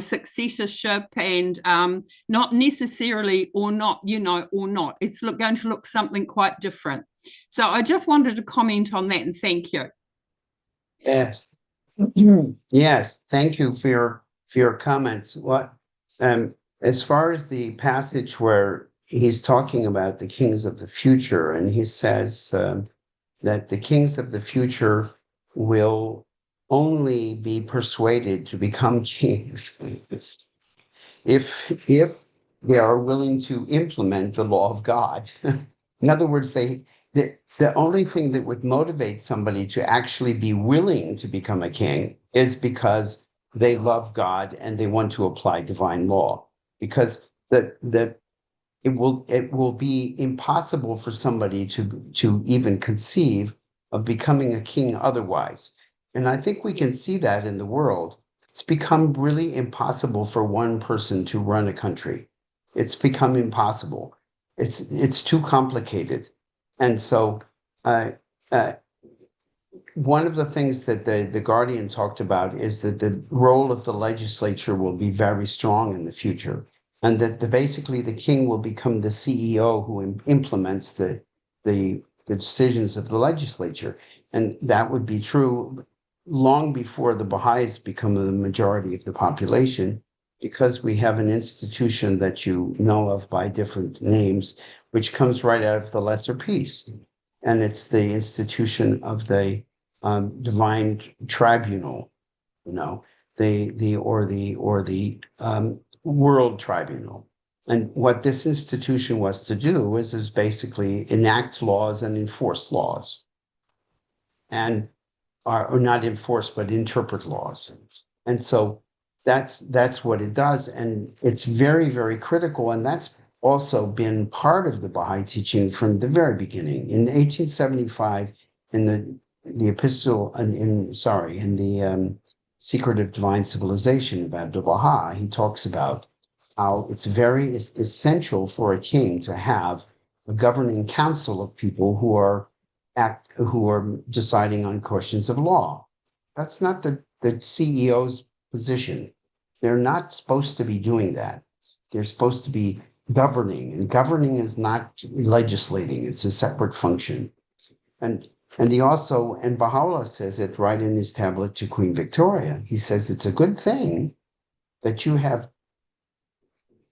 successorship and not necessarily or not. It's going to look something quite different. So I just wanted to comment on that, and thank you. Yes. Yes, thank you for your comments. As far as the passage where he's talking about the kings of the future, and he says that the kings of the future will only be persuaded to become kings if they are willing to implement the law of God. In other words, the only thing that would motivate somebody to actually be willing to become a king is because they love God and they want to apply divine law. Because it will be impossible for somebody to even conceive of becoming a king otherwise. And I think we can see that in the world. It's become really impossible for one person to run a country. It's become impossible. It's too complicated. And so one of the things that the Guardian talked about is that the role of the legislature will be very strong in the future, and that basically the king will become the CEO who implements the decisions of the legislature. And that would be true long before the Baha'is become the majority of the population, because we have an institution that you know of by different names, which comes right out of the Lesser Peace. And it's the institution of the divine tribunal, the world tribunal. And what this institution was to do is basically enact laws and enforce laws, and or not enforce, but interpret laws. And so that's what it does. And it's very, very critical. And that's also been part of the Baha'i teaching from the very beginning. In 1875, in the epistle, in the Secret of Divine Civilization of Abdu'l-Baha, he talks about how it's very essential for a king to have a governing council of people who are deciding on questions of law. That's not the CEO's position. They're not supposed to be doing that. They're supposed to be governing, and governing is not legislating. It's a separate function. And he also, and Baha'u'llah says it right in his tablet to Queen Victoria. He says it's a good thing that you have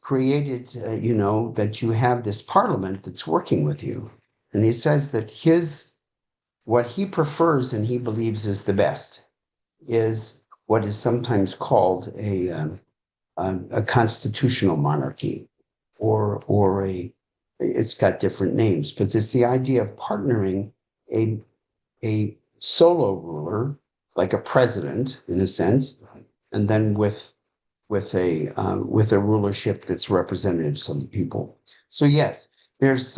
created, that you have this parliament that's working with you. And he says that what he prefers and he believes is the best is what is sometimes called a constitutional monarchy, or it's got different names, but it's the idea of partnering a solo ruler, like a president in a sense, and then with a rulership that's representative of the people. So yes, there's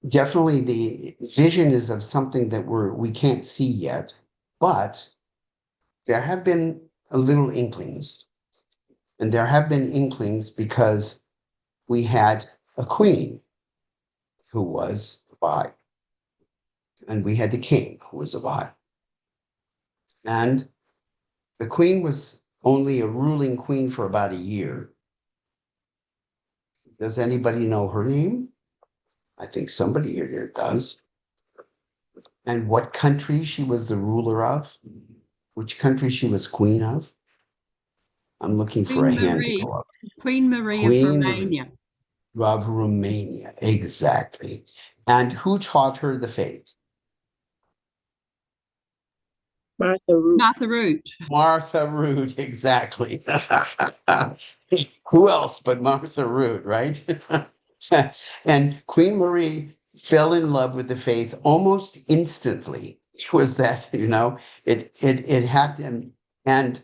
definitely the vision is of something that we can't see yet, but there have been a little inklings. And there have been inklings because we had a queen who was a Baha'i, and we had the king who was a Baha'i. And the queen was only a ruling queen for about a year. Does anybody know her name? I think somebody here does. And what country she was the ruler of? Which country she was queen of? I'm looking for a hand to go up. Queen Marie of Romania. Of Romania, exactly. And who taught her the faith? Martha Root. Martha Root. Martha Root, exactly. Who else but Martha Root, right? And Queen Marie fell in love with the faith almost instantly. It was that, it happened. And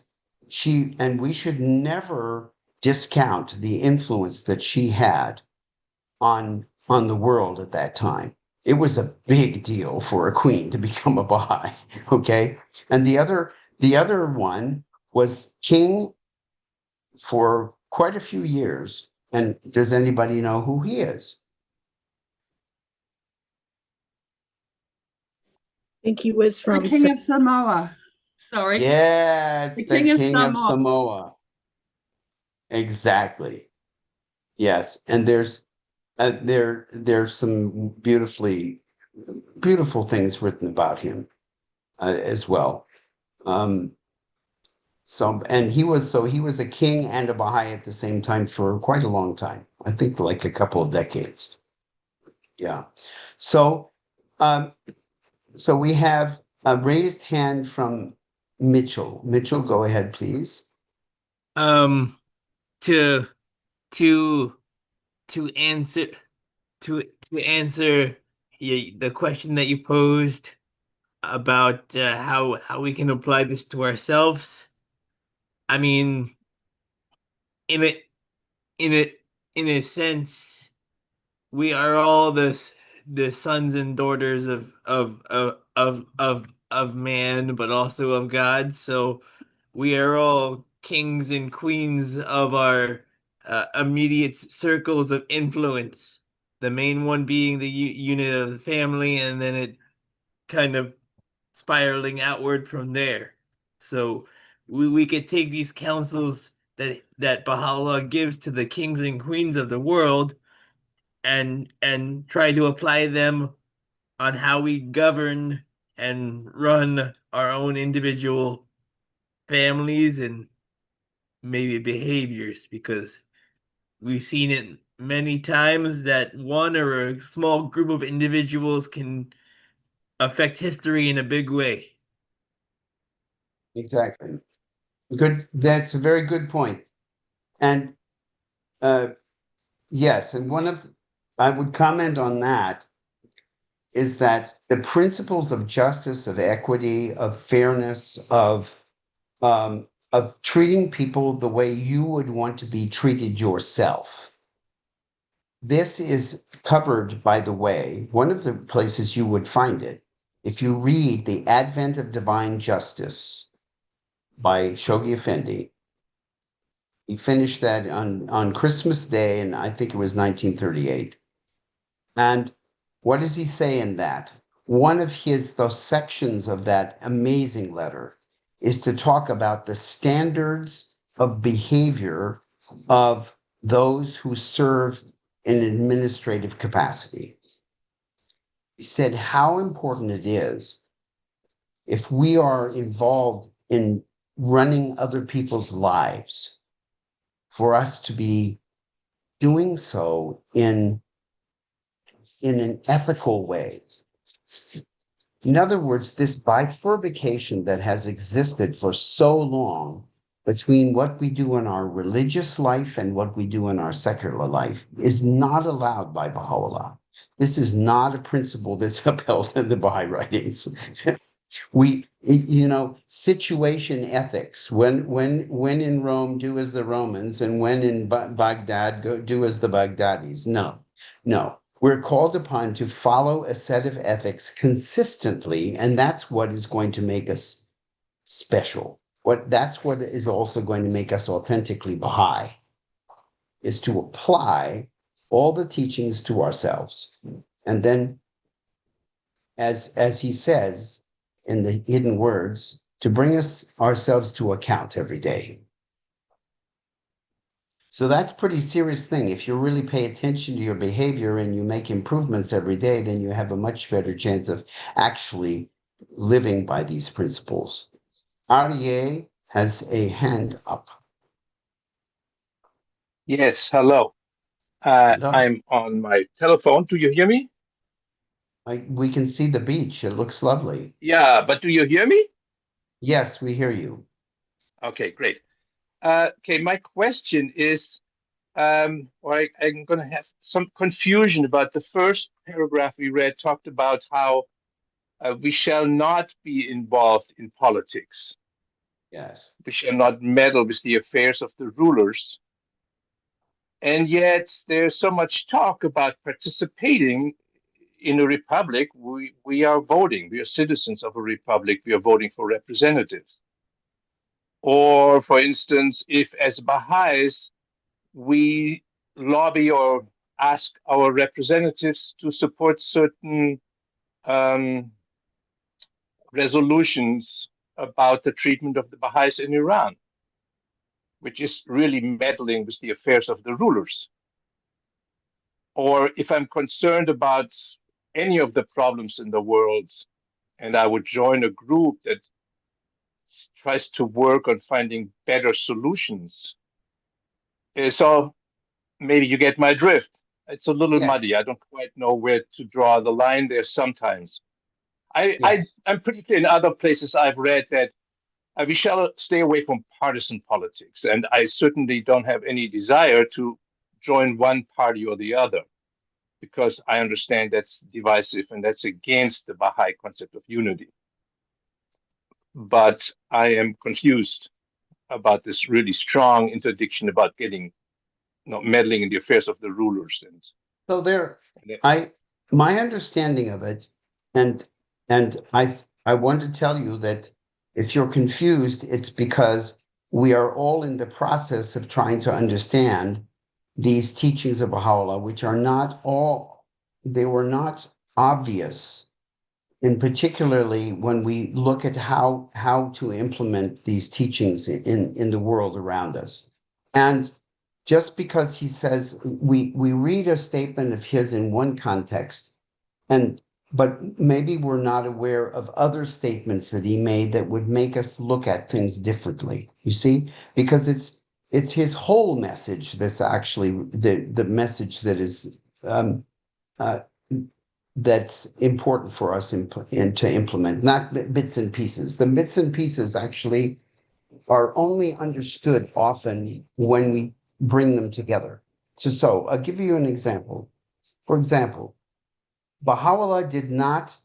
we should never discount the influence that she had on the world at that time. It was a big deal for a queen to become a Baha'i, okay? And the other one was king for quite a few years, And does anybody know who he is? I think he was The from King of Samoa. Sorry. Yes, The the King of King of Samoa. Samoa. Exactly. Yes, and there's some beautiful things written about him as well. And he was a king and a Baha'i at the same time for quite a long time. I think like a couple of decades. Yeah. So um, so we have a raised hand from Mitchell. Mitchell, go ahead, please. Um, to to to answer to answer the question that you posed about how we can apply this to ourselves. I mean, in a in a in a sense, we are all the sons and daughters of man, but also of God. So we are all kings and queens of our immediate circles of influence. The main one being the unit of the family, and then it kind of spiraling outward from there. So we could take these counsels that Baha'u'llah gives to the kings and queens of the world and try to apply them on how we govern and run our own individual families and maybe behaviors, because we've seen it many times that one or a small group of individuals can affect history in a big way. Exactly. Good. That's a very good point. And yes, and I would comment on that is that the principles of justice, of equity, of fairness, of treating people the way you would want to be treated yourself. This is covered, by the way, one of the places you would find it. If you read The Advent of Divine Justice by Shoghi Effendi, he finished that on Christmas Day, and I think it was 1938. And what does he say in that? One of those sections of that amazing letter is to talk about the standards of behavior of those who serve in an administrative capacity. He said how important it is if we are involved in running other people's lives for us to be doing so in an ethical way. In other words, this bifurcation that has existed for so long between what we do in our religious life and what we do in our secular life is not allowed by Baha'u'llah. This is not a principle that's upheld in the Baha'i writings. Situation ethics. When in Rome, do as the Romans, and when in Baghdad, do as the Baghdadis. No. We're called upon to follow a set of ethics consistently, and that's what is going to make us special. That's what is also going to make us authentically Baha'i, is to apply all the teachings to ourselves. And then, as he says in the hidden words, to bring ourselves to account every day. So that's a pretty serious thing. If you really pay attention to your behavior and you make improvements every day, then you have a much better chance of actually living by these principles. Aryeh has a hand up. Yes, hello. I'm on my telephone. Do you hear me? We can see the beach. It looks lovely. Yeah, but do you hear me? Yes, we hear you. Okay, great. Okay, my question is, I'm going to have some confusion about the first paragraph we read, talked about how we shall not be involved in politics. Yes. We shall not meddle with the affairs of the rulers. And yet there's so much talk about participating in a republic. We are voting. We are citizens of a republic. We are voting for representatives. Or, for instance, if as Baha'is, we lobby or ask our representatives to support certain resolutions about the treatment of the Baha'is in Iran, which is really meddling with the affairs of the rulers. Or if I'm concerned about any of the problems in the world, and I would join a group that tries to work on finding better solutions. So maybe you get my drift. It's a little Yes. muddy. I don't quite know where to draw the line there sometimes. Yes. I'm pretty clear in other places I've read that we shall stay away from partisan politics. And I certainly don't have any desire to join one party or the other, because I understand that's divisive and that's against the Baha'i concept of unity. But I am confused about this really strong interdiction about getting, meddling in the affairs of the rulers. And So my understanding of it, and I want to tell you that if you're confused, it's because we are all in the process of trying to understand these teachings of Baha'u'llah, which are not all, they were not obvious, and particularly when we look at how to implement these teachings in the world around us. And just because he says, we read a statement of his in one context, but maybe we're not aware of other statements that he made that would make us look at things differently. You see, because it's his whole message that's actually the message that is that's important for us to implement, not bits and pieces. The bits and pieces actually are only understood often when we bring them together. So I'll give you an example. For example, Baha'u'llah did not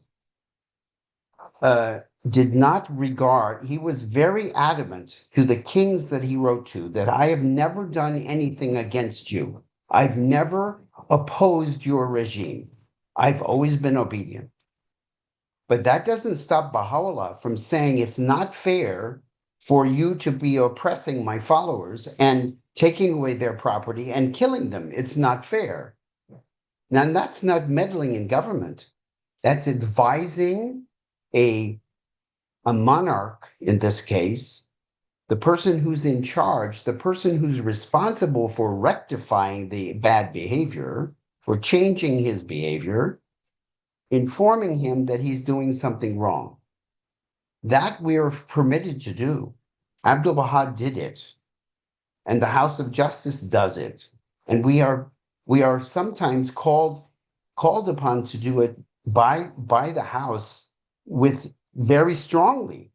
regard, he was very adamant to the kings that he wrote to, that I have never done anything against you. I've never opposed your regime. I've always been obedient. But that doesn't stop Baha'u'llah from saying it's not fair for you to be oppressing my followers and taking away their property and killing them. It's not fair. Now, that's not meddling in government. That's advising a monarch, in this case, the person who's in charge, the person who's responsible for rectifying the bad behavior, for changing his behavior, informing him that he's doing something wrong. That we are permitted to do. Abdul Baha did it, and the House of Justice does it, and we are sometimes called upon to do it by the House with very strongly.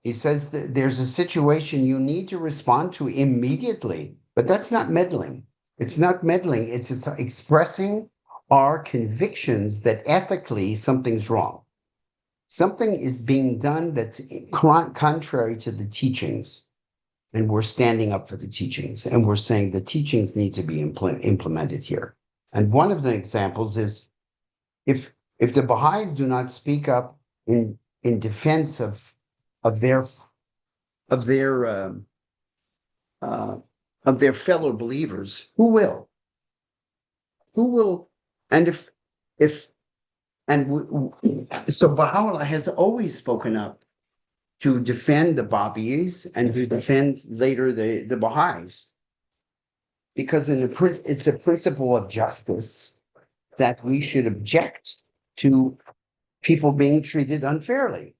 He says that there's a situation you need to respond to immediately, but that's not meddling. It's not meddling. It's expressing our convictions that ethically something's wrong. Something is being done that's contrary to the teachings, and we're standing up for the teachings, and we're saying the teachings need to be implemented here. And one of the examples is if the Baha'is do not speak up in defense of their fellow believers, who will? Who will? And so Baha'u'llah has always spoken up to defend the Baha'is and to defend later the Baha'is, because it's a principle of justice that we should object to people being treated unfairly.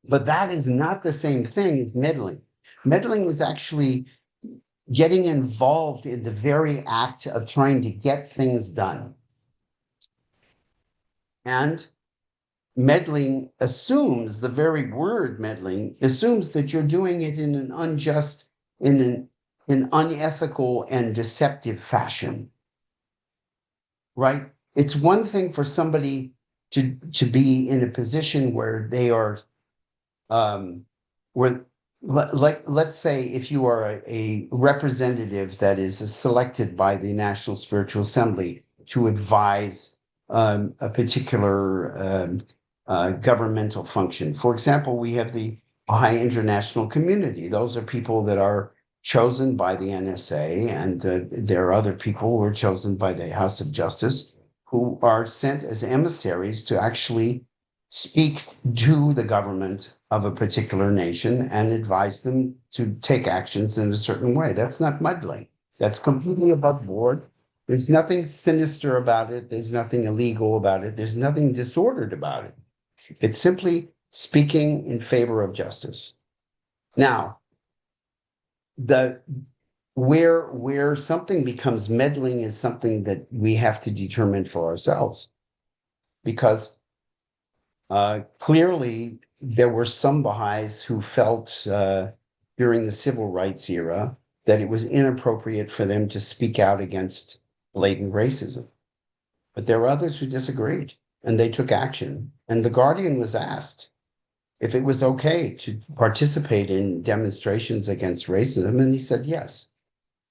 But that is not the same thing as meddling. Meddling is actually getting involved in the very act of trying to get things done. And meddling assumes, the very word meddling assumes that you're doing it in an unjust, in an unethical and deceptive fashion, right? It's one thing for somebody to be in a position where they are, let's say if you are a representative that is selected by the National Spiritual Assembly to advise a particular governmental function. For example, we have the Baha'i International Community. Those are people that are chosen by the NSA, and there are other people who are chosen by the House of Justice who are sent as emissaries to actually speak to the government of a particular nation and advise them to take actions in a certain way. That's not muddling. That's completely above board. There's nothing sinister about it. There's nothing illegal about it. There's nothing disordered about it. It's simply speaking in favor of justice. Now, where something becomes meddling is something that we have to determine for ourselves, because clearly there were some Baha'is who felt during the civil rights era that it was inappropriate for them to speak out against blatant racism. But there were others who disagreed, and they took action. And the Guardian was asked if it was okay to participate in demonstrations against racism, and he said yes.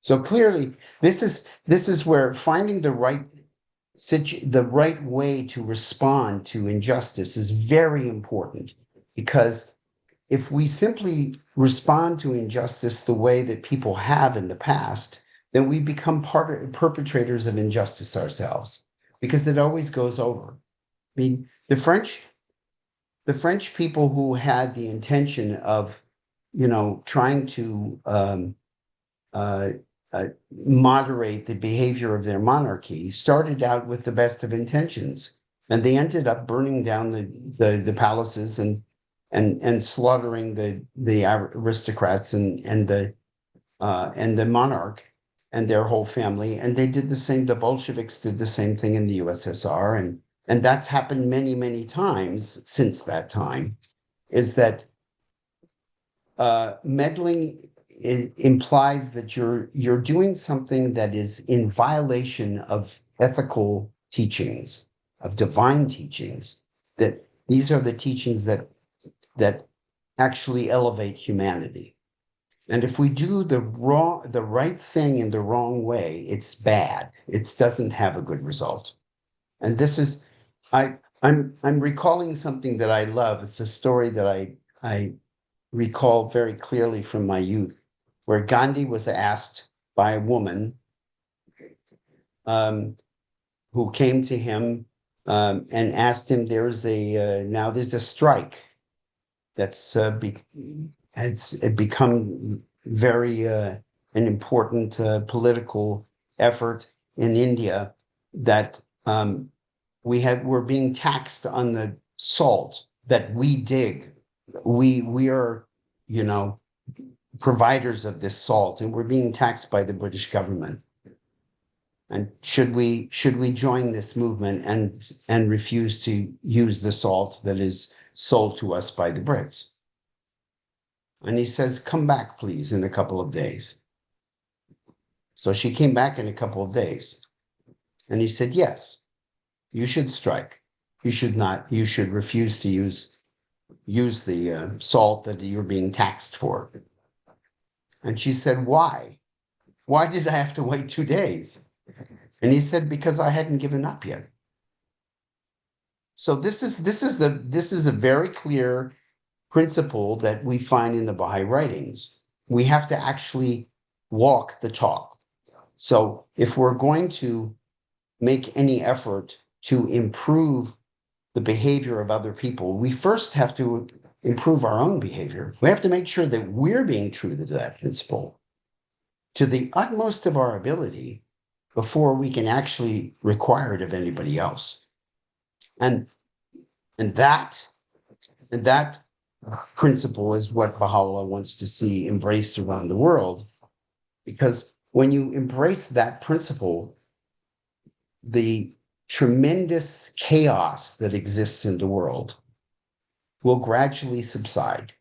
So clearly, this is where finding the right way to respond to injustice is very important, because if we simply respond to injustice the way that people have in the past, then we become perpetrators of injustice ourselves, because it always goes over. I mean, the French people who had the intention of, trying to moderate the behavior of their monarchy started out with the best of intentions, and they ended up burning down the palaces and slaughtering the aristocrats and the monarch and their whole family. And they did the same. The Bolsheviks did the same thing in the USSR, and that's happened many, many times since that time. Is that meddling implies that you're doing something that is in violation of ethical teachings, of divine teachings, that these are the teachings that actually elevate humanity. And if we do the right thing in the wrong way, it's bad. It doesn't have a good result. And this is, I'm recalling something that I love. It's a story that I recall very clearly from my youth, where Gandhi was asked by a woman who came to him and asked him, there's a strike that's has become very an important political effort in India, that we're being taxed on the salt that we dig. We are, providers of this salt, and we're being taxed by the British government. And should we join this movement and refuse to use the salt that is sold to us by the Brits? And he says, come back, please, in a couple of days. So she came back in a couple of days. And he said, yes, you should strike. You should refuse to use the salt that you're being taxed for. And she said, why? Why did I have to wait 2 days? And he said, because I hadn't given up yet. So this is a very clear principle that we find in the Baha'i writings. We have to actually walk the talk. So if we're going to make any effort to improve the behavior of other people, we first have to improve our own behavior. We have to make sure that we're being true to that principle to the utmost of our ability before we can actually require it of anybody else. And that principle is what Baha'u'llah wants to see embraced around the world, because when you embrace that principle, the tremendous chaos that exists in the world will gradually subside,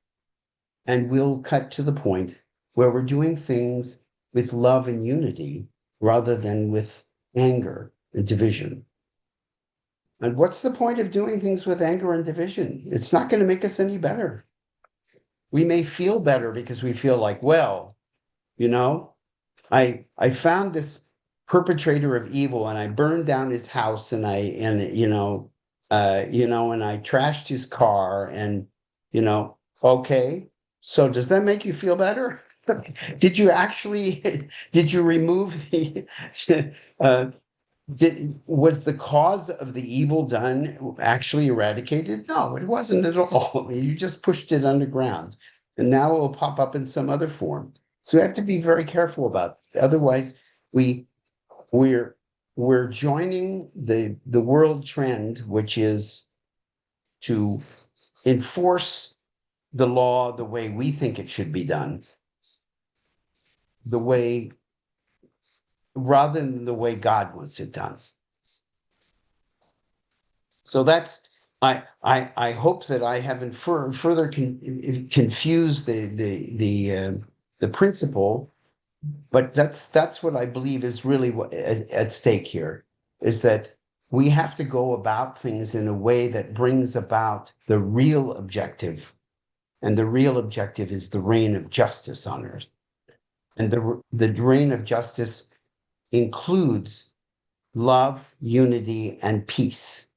and we'll cut to the point where we're doing things with love and unity rather than with anger and division. And what's the point of doing things with anger and division? It's not going to make us any better. We may feel better because we feel like, well, I found this perpetrator of evil and I burned down his house and I trashed his car and, okay, so does that make you feel better? Did you actually, did you remove the, was the cause of the evil done actually eradicated? No, it wasn't at all. You just pushed it underground, and now it will pop up in some other form. So we have to be very careful about it. Otherwise, we're joining the world trend, which is to enforce the law the way we think it should be done, the way rather than the way God wants it done. So that's I hope that I haven't further confused the principle, but that's what I believe is really at stake here, is that we have to go about things in a way that brings about the real objective, and the real objective is the reign of justice on earth, and the reign of justice includes love, unity, and peace.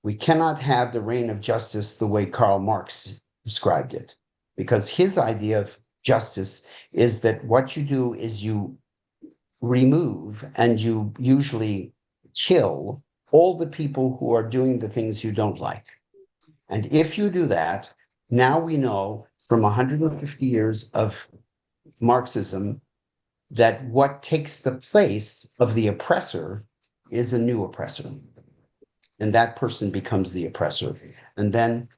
We cannot have the reign of justice the way Karl Marx described it, because his idea of justice is that what you do is you remove and you usually kill all the people who are doing the things you don't like. And if you do that, now we know from 150 years of Marxism that what takes the place of the oppressor is a new oppressor. And that person becomes the oppressor. And then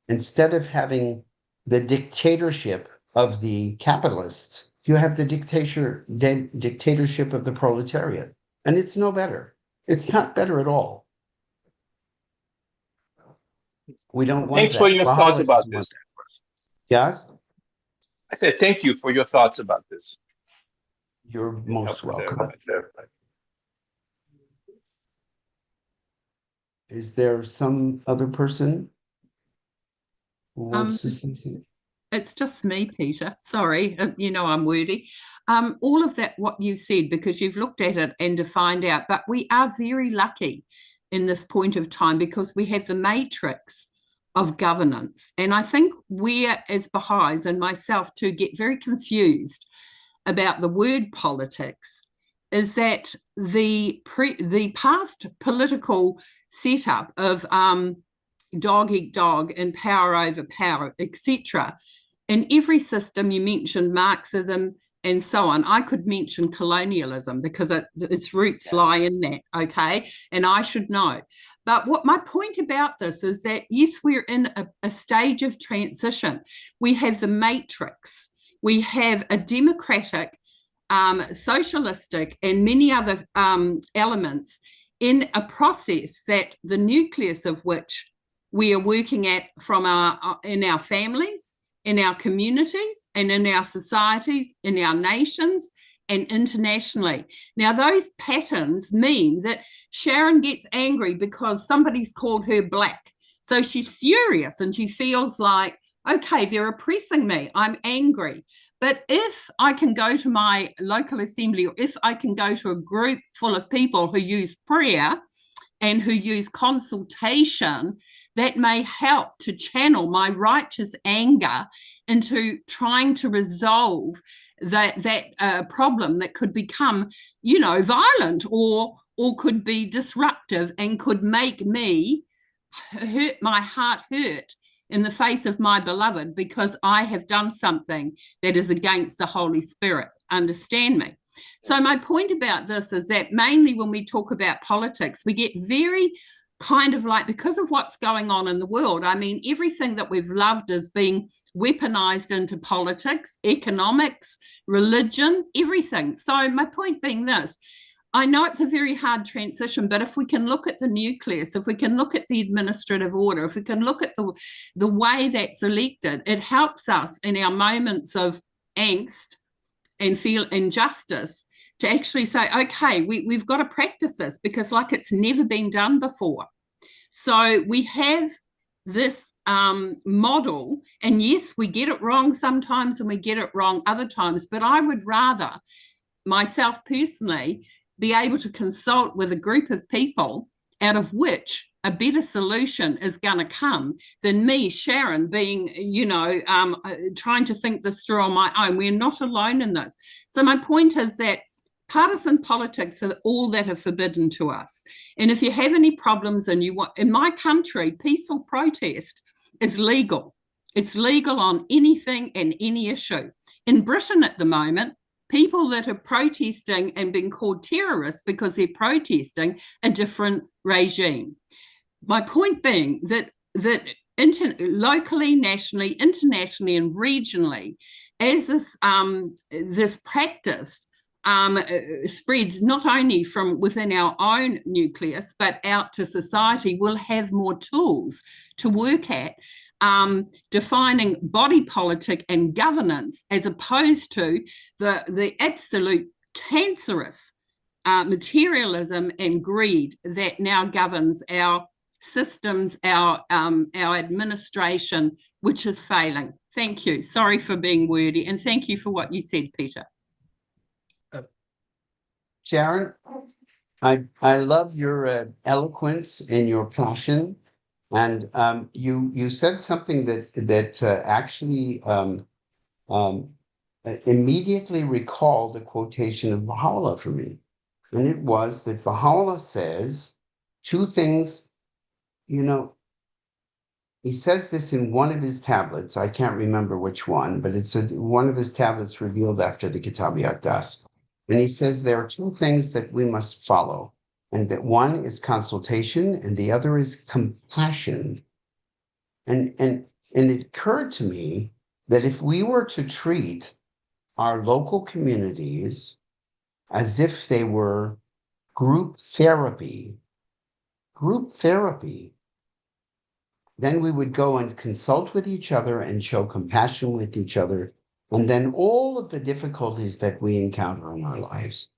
instead of having the dictatorship of the capitalists, you have the dictatorship of the proletariat. And it's no better. It's not better at all. We don't want Thanks that. for your Baha'u'llah thoughts about doesn't want this. that. Yes? I said thank you for your thoughts about this. You're most welcome. Is there some other person who wants to say something? It's just me, Peter. Sorry, you know I'm wordy. All of that, what you said, because you've looked at it and defined out, but we are very lucky in this point of time because we have the matrix of governance. And I think we as Baha'is and myself too get very confused about the word politics, is that the past political setup of dog eat dog and power over power, etc. In every system, you mentioned Marxism and so on. I could mention colonialism because its roots lie in that, okay? And I should know. But what my point about this is that, yes, we're in a stage of transition. We have the matrix. We have a democratic, socialistic, and many other elements in a process that the nucleus of which we are working at from in our families, in our communities, and in our societies, in our nations, and internationally. Now, those patterns mean that Sharon gets angry because somebody's called her black. So she's furious and she feels like, okay, they're oppressing me. I'm angry. But if I can go to my local assembly, or if I can go to a group full of people who use prayer and who use consultation, that may help to channel my righteous anger into trying to resolve that problem that could become, you know, violent or could be disruptive and could make me hurt, my heart hurt in the face of my beloved because I have done something that is against the Holy Spirit. Understand me? So my point about this is that mainly when we talk about politics, we get very kind of like, because of what's going on in the world, I mean, everything that we've loved is being weaponized into politics, economics, religion, everything. So my point being this, I know it's a very hard transition, but if we can look at the nucleus, if we can look at the administrative order, if we can look at the way that's elected, it helps us in our moments of angst and feel injustice to actually say, okay, we've got to practice this because like it's never been done before. So we have this model, and yes, we get it wrong sometimes and we get it wrong other times, but I would rather, myself personally, be able to consult with a group of people out of which a better solution is going to come than me, Sharon, being, trying to think this through on my own. We're not alone in this. So my point is that partisan politics are all that are forbidden to us. And if you have any problems and you want, in my country, peaceful protest is legal. It's legal on anything and any issue. In Britain at the moment, people that are protesting and being called terrorists because they're protesting a different regime. My point being that locally, nationally, internationally, and regionally, as this practice spreads not only from within our own nucleus, but out to society, we'll have more tools to work at defining body politic and governance, as opposed to the absolute cancerous materialism and greed that now governs our systems, our administration, which is failing. Thank you. Sorry for being wordy, and thank you for what you said, Peter. Sharon, I love your eloquence and your passion, and you said something that actually immediately recalled the quotation of Baha'u'llah for me, and it was that Baha'u'llah says two things. He says this in one of his tablets. I can't remember which one, but it's one of his tablets revealed after the Kitab-i Aqdas. And he says there are two things that we must follow, and that one is consultation and the other is compassion. And it occurred to me that if we were to treat our local communities as if they were group therapy, then we would go and consult with each other and show compassion with each other. And then all of the difficulties that we encounter in our lives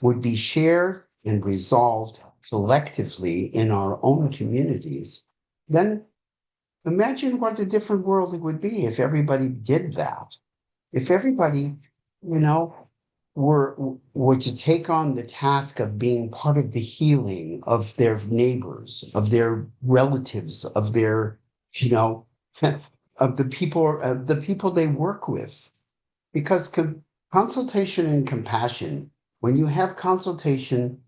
would be shared and resolved collectively in our own communities. Then imagine what a different world it would be if everybody did that. If everybody, were to take on the task of being part of the healing of their neighbors, of their relatives, of their, of the people they work with. Because consultation and compassion, when you have consultation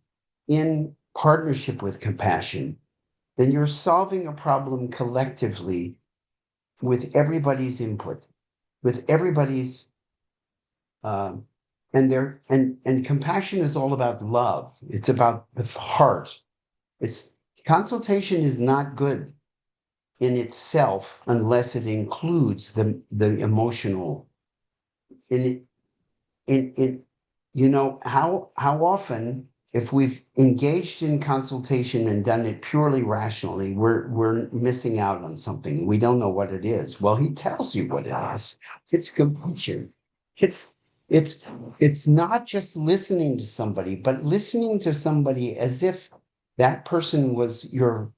in partnership with compassion, then you're solving a problem collectively with everybody's input, with everybody's and compassion is all about love. It's about the heart. Consultation is not good in itself unless it includes the emotional. How often, if we've engaged in consultation and done it purely rationally, we're missing out on something. We don't know what it is. Well, he tells you what it is. It's compassion. It's not just listening to somebody, but listening to somebody as if that person was your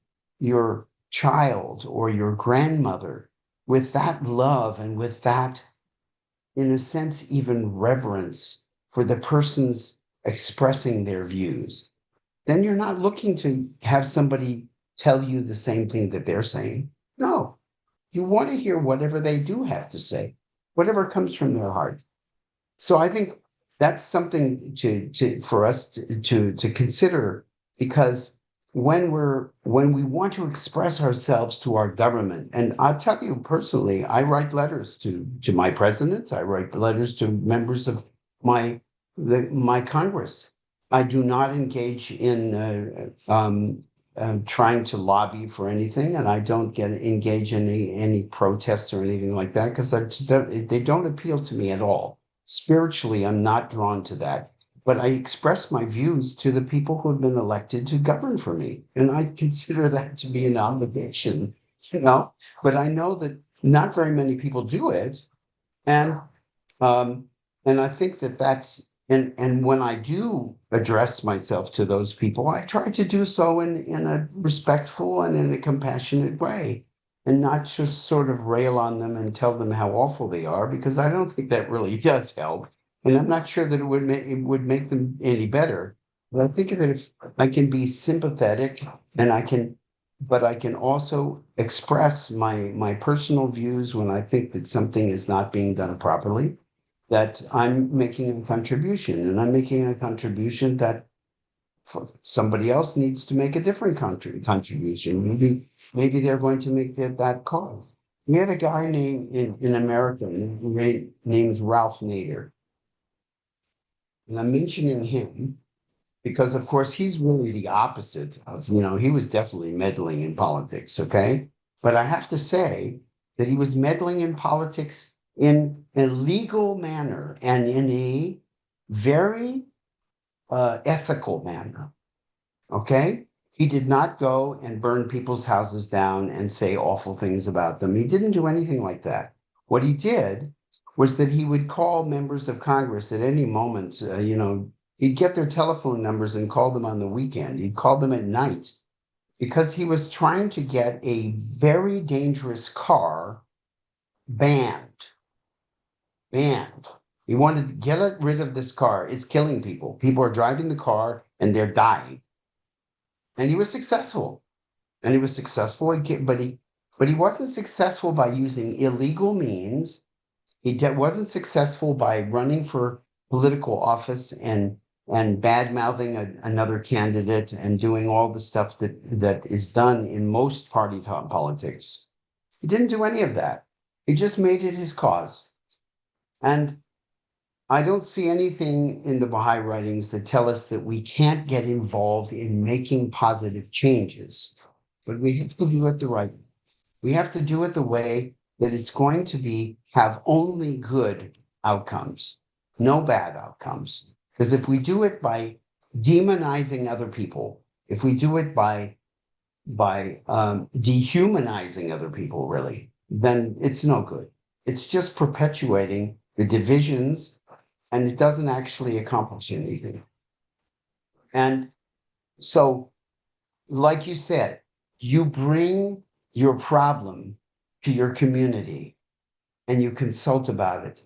child or your grandmother, with that love and with that, in a sense, even reverence for the person's expressing their views. Then you're not looking to have somebody tell you the same thing that they're saying. No, you want to hear whatever they do have to say, whatever comes from their heart. So I think that's something for us to consider, because when we want to express ourselves to our government, and I'll tell you personally, I write letters to my presidents, I write letters to members of my Congress. I do not engage in trying to lobby for anything, and I don't engage in any protests or anything like that, because they don't appeal to me at all. Spiritually, I'm not drawn to that, but I express my views to the people who have been elected to govern for me. And I consider that to be an obligation, but I know that not very many people do it. And I think that's, and when I do address myself to those people, I try to do so in a respectful and in a compassionate way, and not just sort of rail on them and tell them how awful they are, because I don't think that really does help. And I'm not sure that it would make them any better. But I think that if I can be sympathetic and I can but I can also express my personal views when I think that something is not being done properly, that I'm making a contribution, and I'm making a contribution that somebody else needs to make a different contribution. Maybe they're going to make that call. We had a guy named in America named Ralph Nader. And I'm mentioning him because, of course, he's really the opposite of, he was definitely meddling in politics, okay? But I have to say that he was meddling in politics in a legal manner and in a very ethical manner, okay? He did not go and burn people's houses down and say awful things about them. He didn't do anything like that. What he did was that he would call members of Congress at any moment, he'd get their telephone numbers and call them on the weekend. He'd call them at night because he was trying to get a very dangerous car banned. Banned. He wanted to get rid of this car. It's killing people. People are driving the car and they're dying. And he was successful. And he was successful, but he wasn't successful by using illegal means. He wasn't successful by running for political office and bad-mouthing another candidate and doing all the stuff that is done in most party politics. He didn't do any of that. He just made it his cause. And I don't see anything in the Baha'i writings that tell us that we can't get involved in making positive changes, but we have to do it the right way. We have to do it the way that it's going to have only good outcomes, no bad outcomes. Because if we do it by demonizing other people, if we do it by dehumanizing other people, really, then it's no good. It's just perpetuating the divisions, and it doesn't actually accomplish anything. And so, like you said, you bring your problem to your community and you consult about it.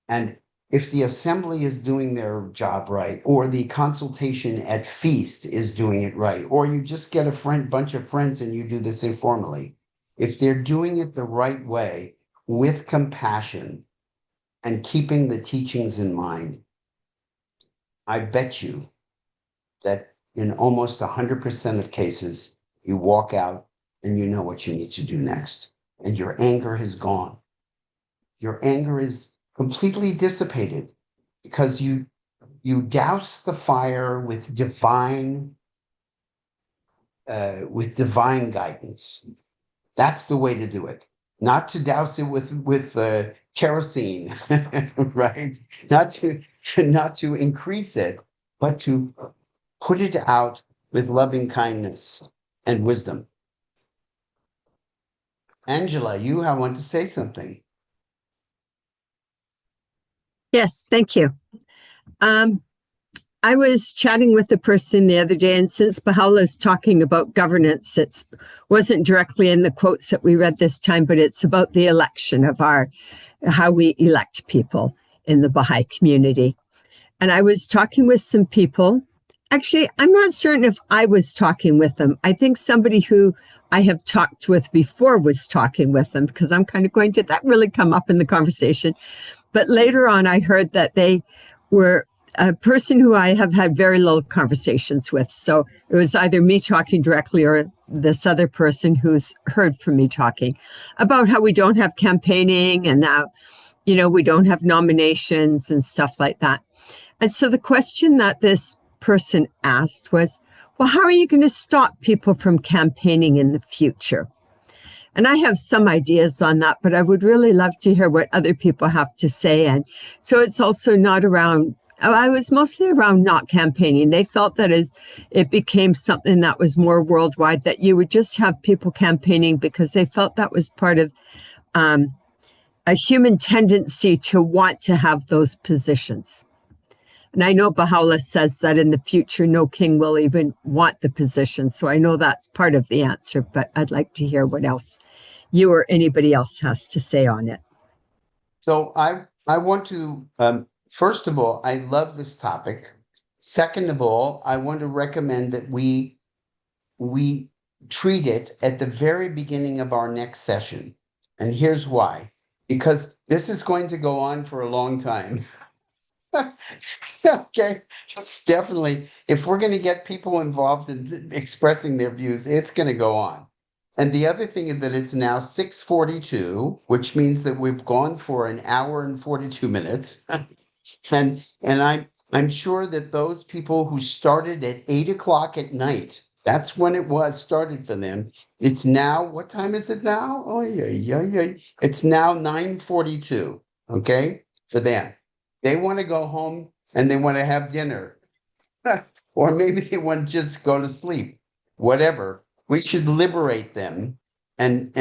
And if the assembly is doing their job right, or the consultation at feast is doing it right, or you just get a bunch of friends and you do this informally, if they're doing it the right way with compassion and keeping the teachings in mind, I bet you that in almost 100% of cases, you walk out and you know what you need to do next. And your anger has gone. Your anger is completely dissipated because you douse the fire with divine guidance. That's the way to do it. Not to douse it with kerosene, right? Not to increase it, but to put it out with loving kindness and wisdom. Angela, I want to say something. Yes, thank you. I was chatting with a person the other day, and since Baha'u'llah is talking about governance, it wasn't directly in the quotes that we read this time, but it's about the election of how we elect people in the Baha'i community. And I was talking with some people. Actually, I'm not certain if I was talking with them. I think somebody who I have talked with before was talking with them, because I'm kind of going, did that really come up in the conversation? But later on, I heard that they were a person who I have had very little conversations with. So it was either me talking directly or this other person who's heard from me talking about how we don't have campaigning and now, we don't have nominations and stuff like that. And so the question that this person asked was, well, how are you going to stop people from campaigning in the future? And I have some ideas on that, but I would really love to hear what other people have to say. And so it's also not around, I was mostly around not campaigning. They felt that as it became something that was more worldwide, that you would just have people campaigning because they felt that was part of a human tendency to want to have those positions. And I know Baha'u'llah says that in the future, no king will even want the position. So I know that's part of the answer, but I'd like to hear what else you or anybody else has to say on it. So I want to, first of all, I love this topic. Second of all, I want to recommend that we treat it at the very beginning of our next session. And here's why. Because this is going to go on for a long time. Okay, it's definitely, if we're going to get people involved in expressing their views, it's going to go on. And the other thing is that it's now 6:42, which means that we've gone for an hour and 42 minutes. And I'm sure that those people who started at 8 o'clock at night, that's when it was started for them. It's now, what time is it now? Oh, yeah. It's now 9:42, okay, for them. They want to go home and they want to have dinner. Or maybe they want to just go to sleep. Whatever. We should liberate them and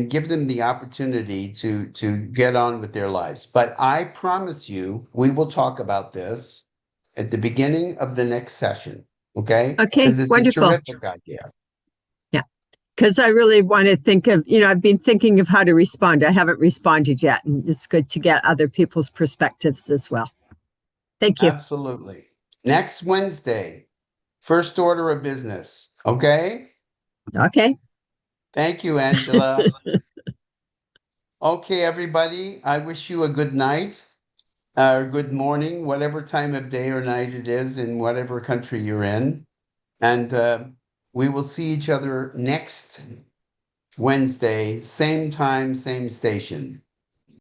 give them the opportunity to get on with their lives. But I promise you, we will talk about this at the beginning of the next session. Okay? Okay, Because it's wonderful. a terrific idea. Because I really want to think of, I've been thinking of how to respond. I haven't responded yet, and it's good to get other people's perspectives as well. Thank you. Absolutely. Next Wednesday, first order of business. Okay? Okay. Thank you, Angela. Okay, everybody, I wish you a good night or good morning, whatever time of day or night it is in whatever country you're in. And we will see each other next Wednesday, same time, same station.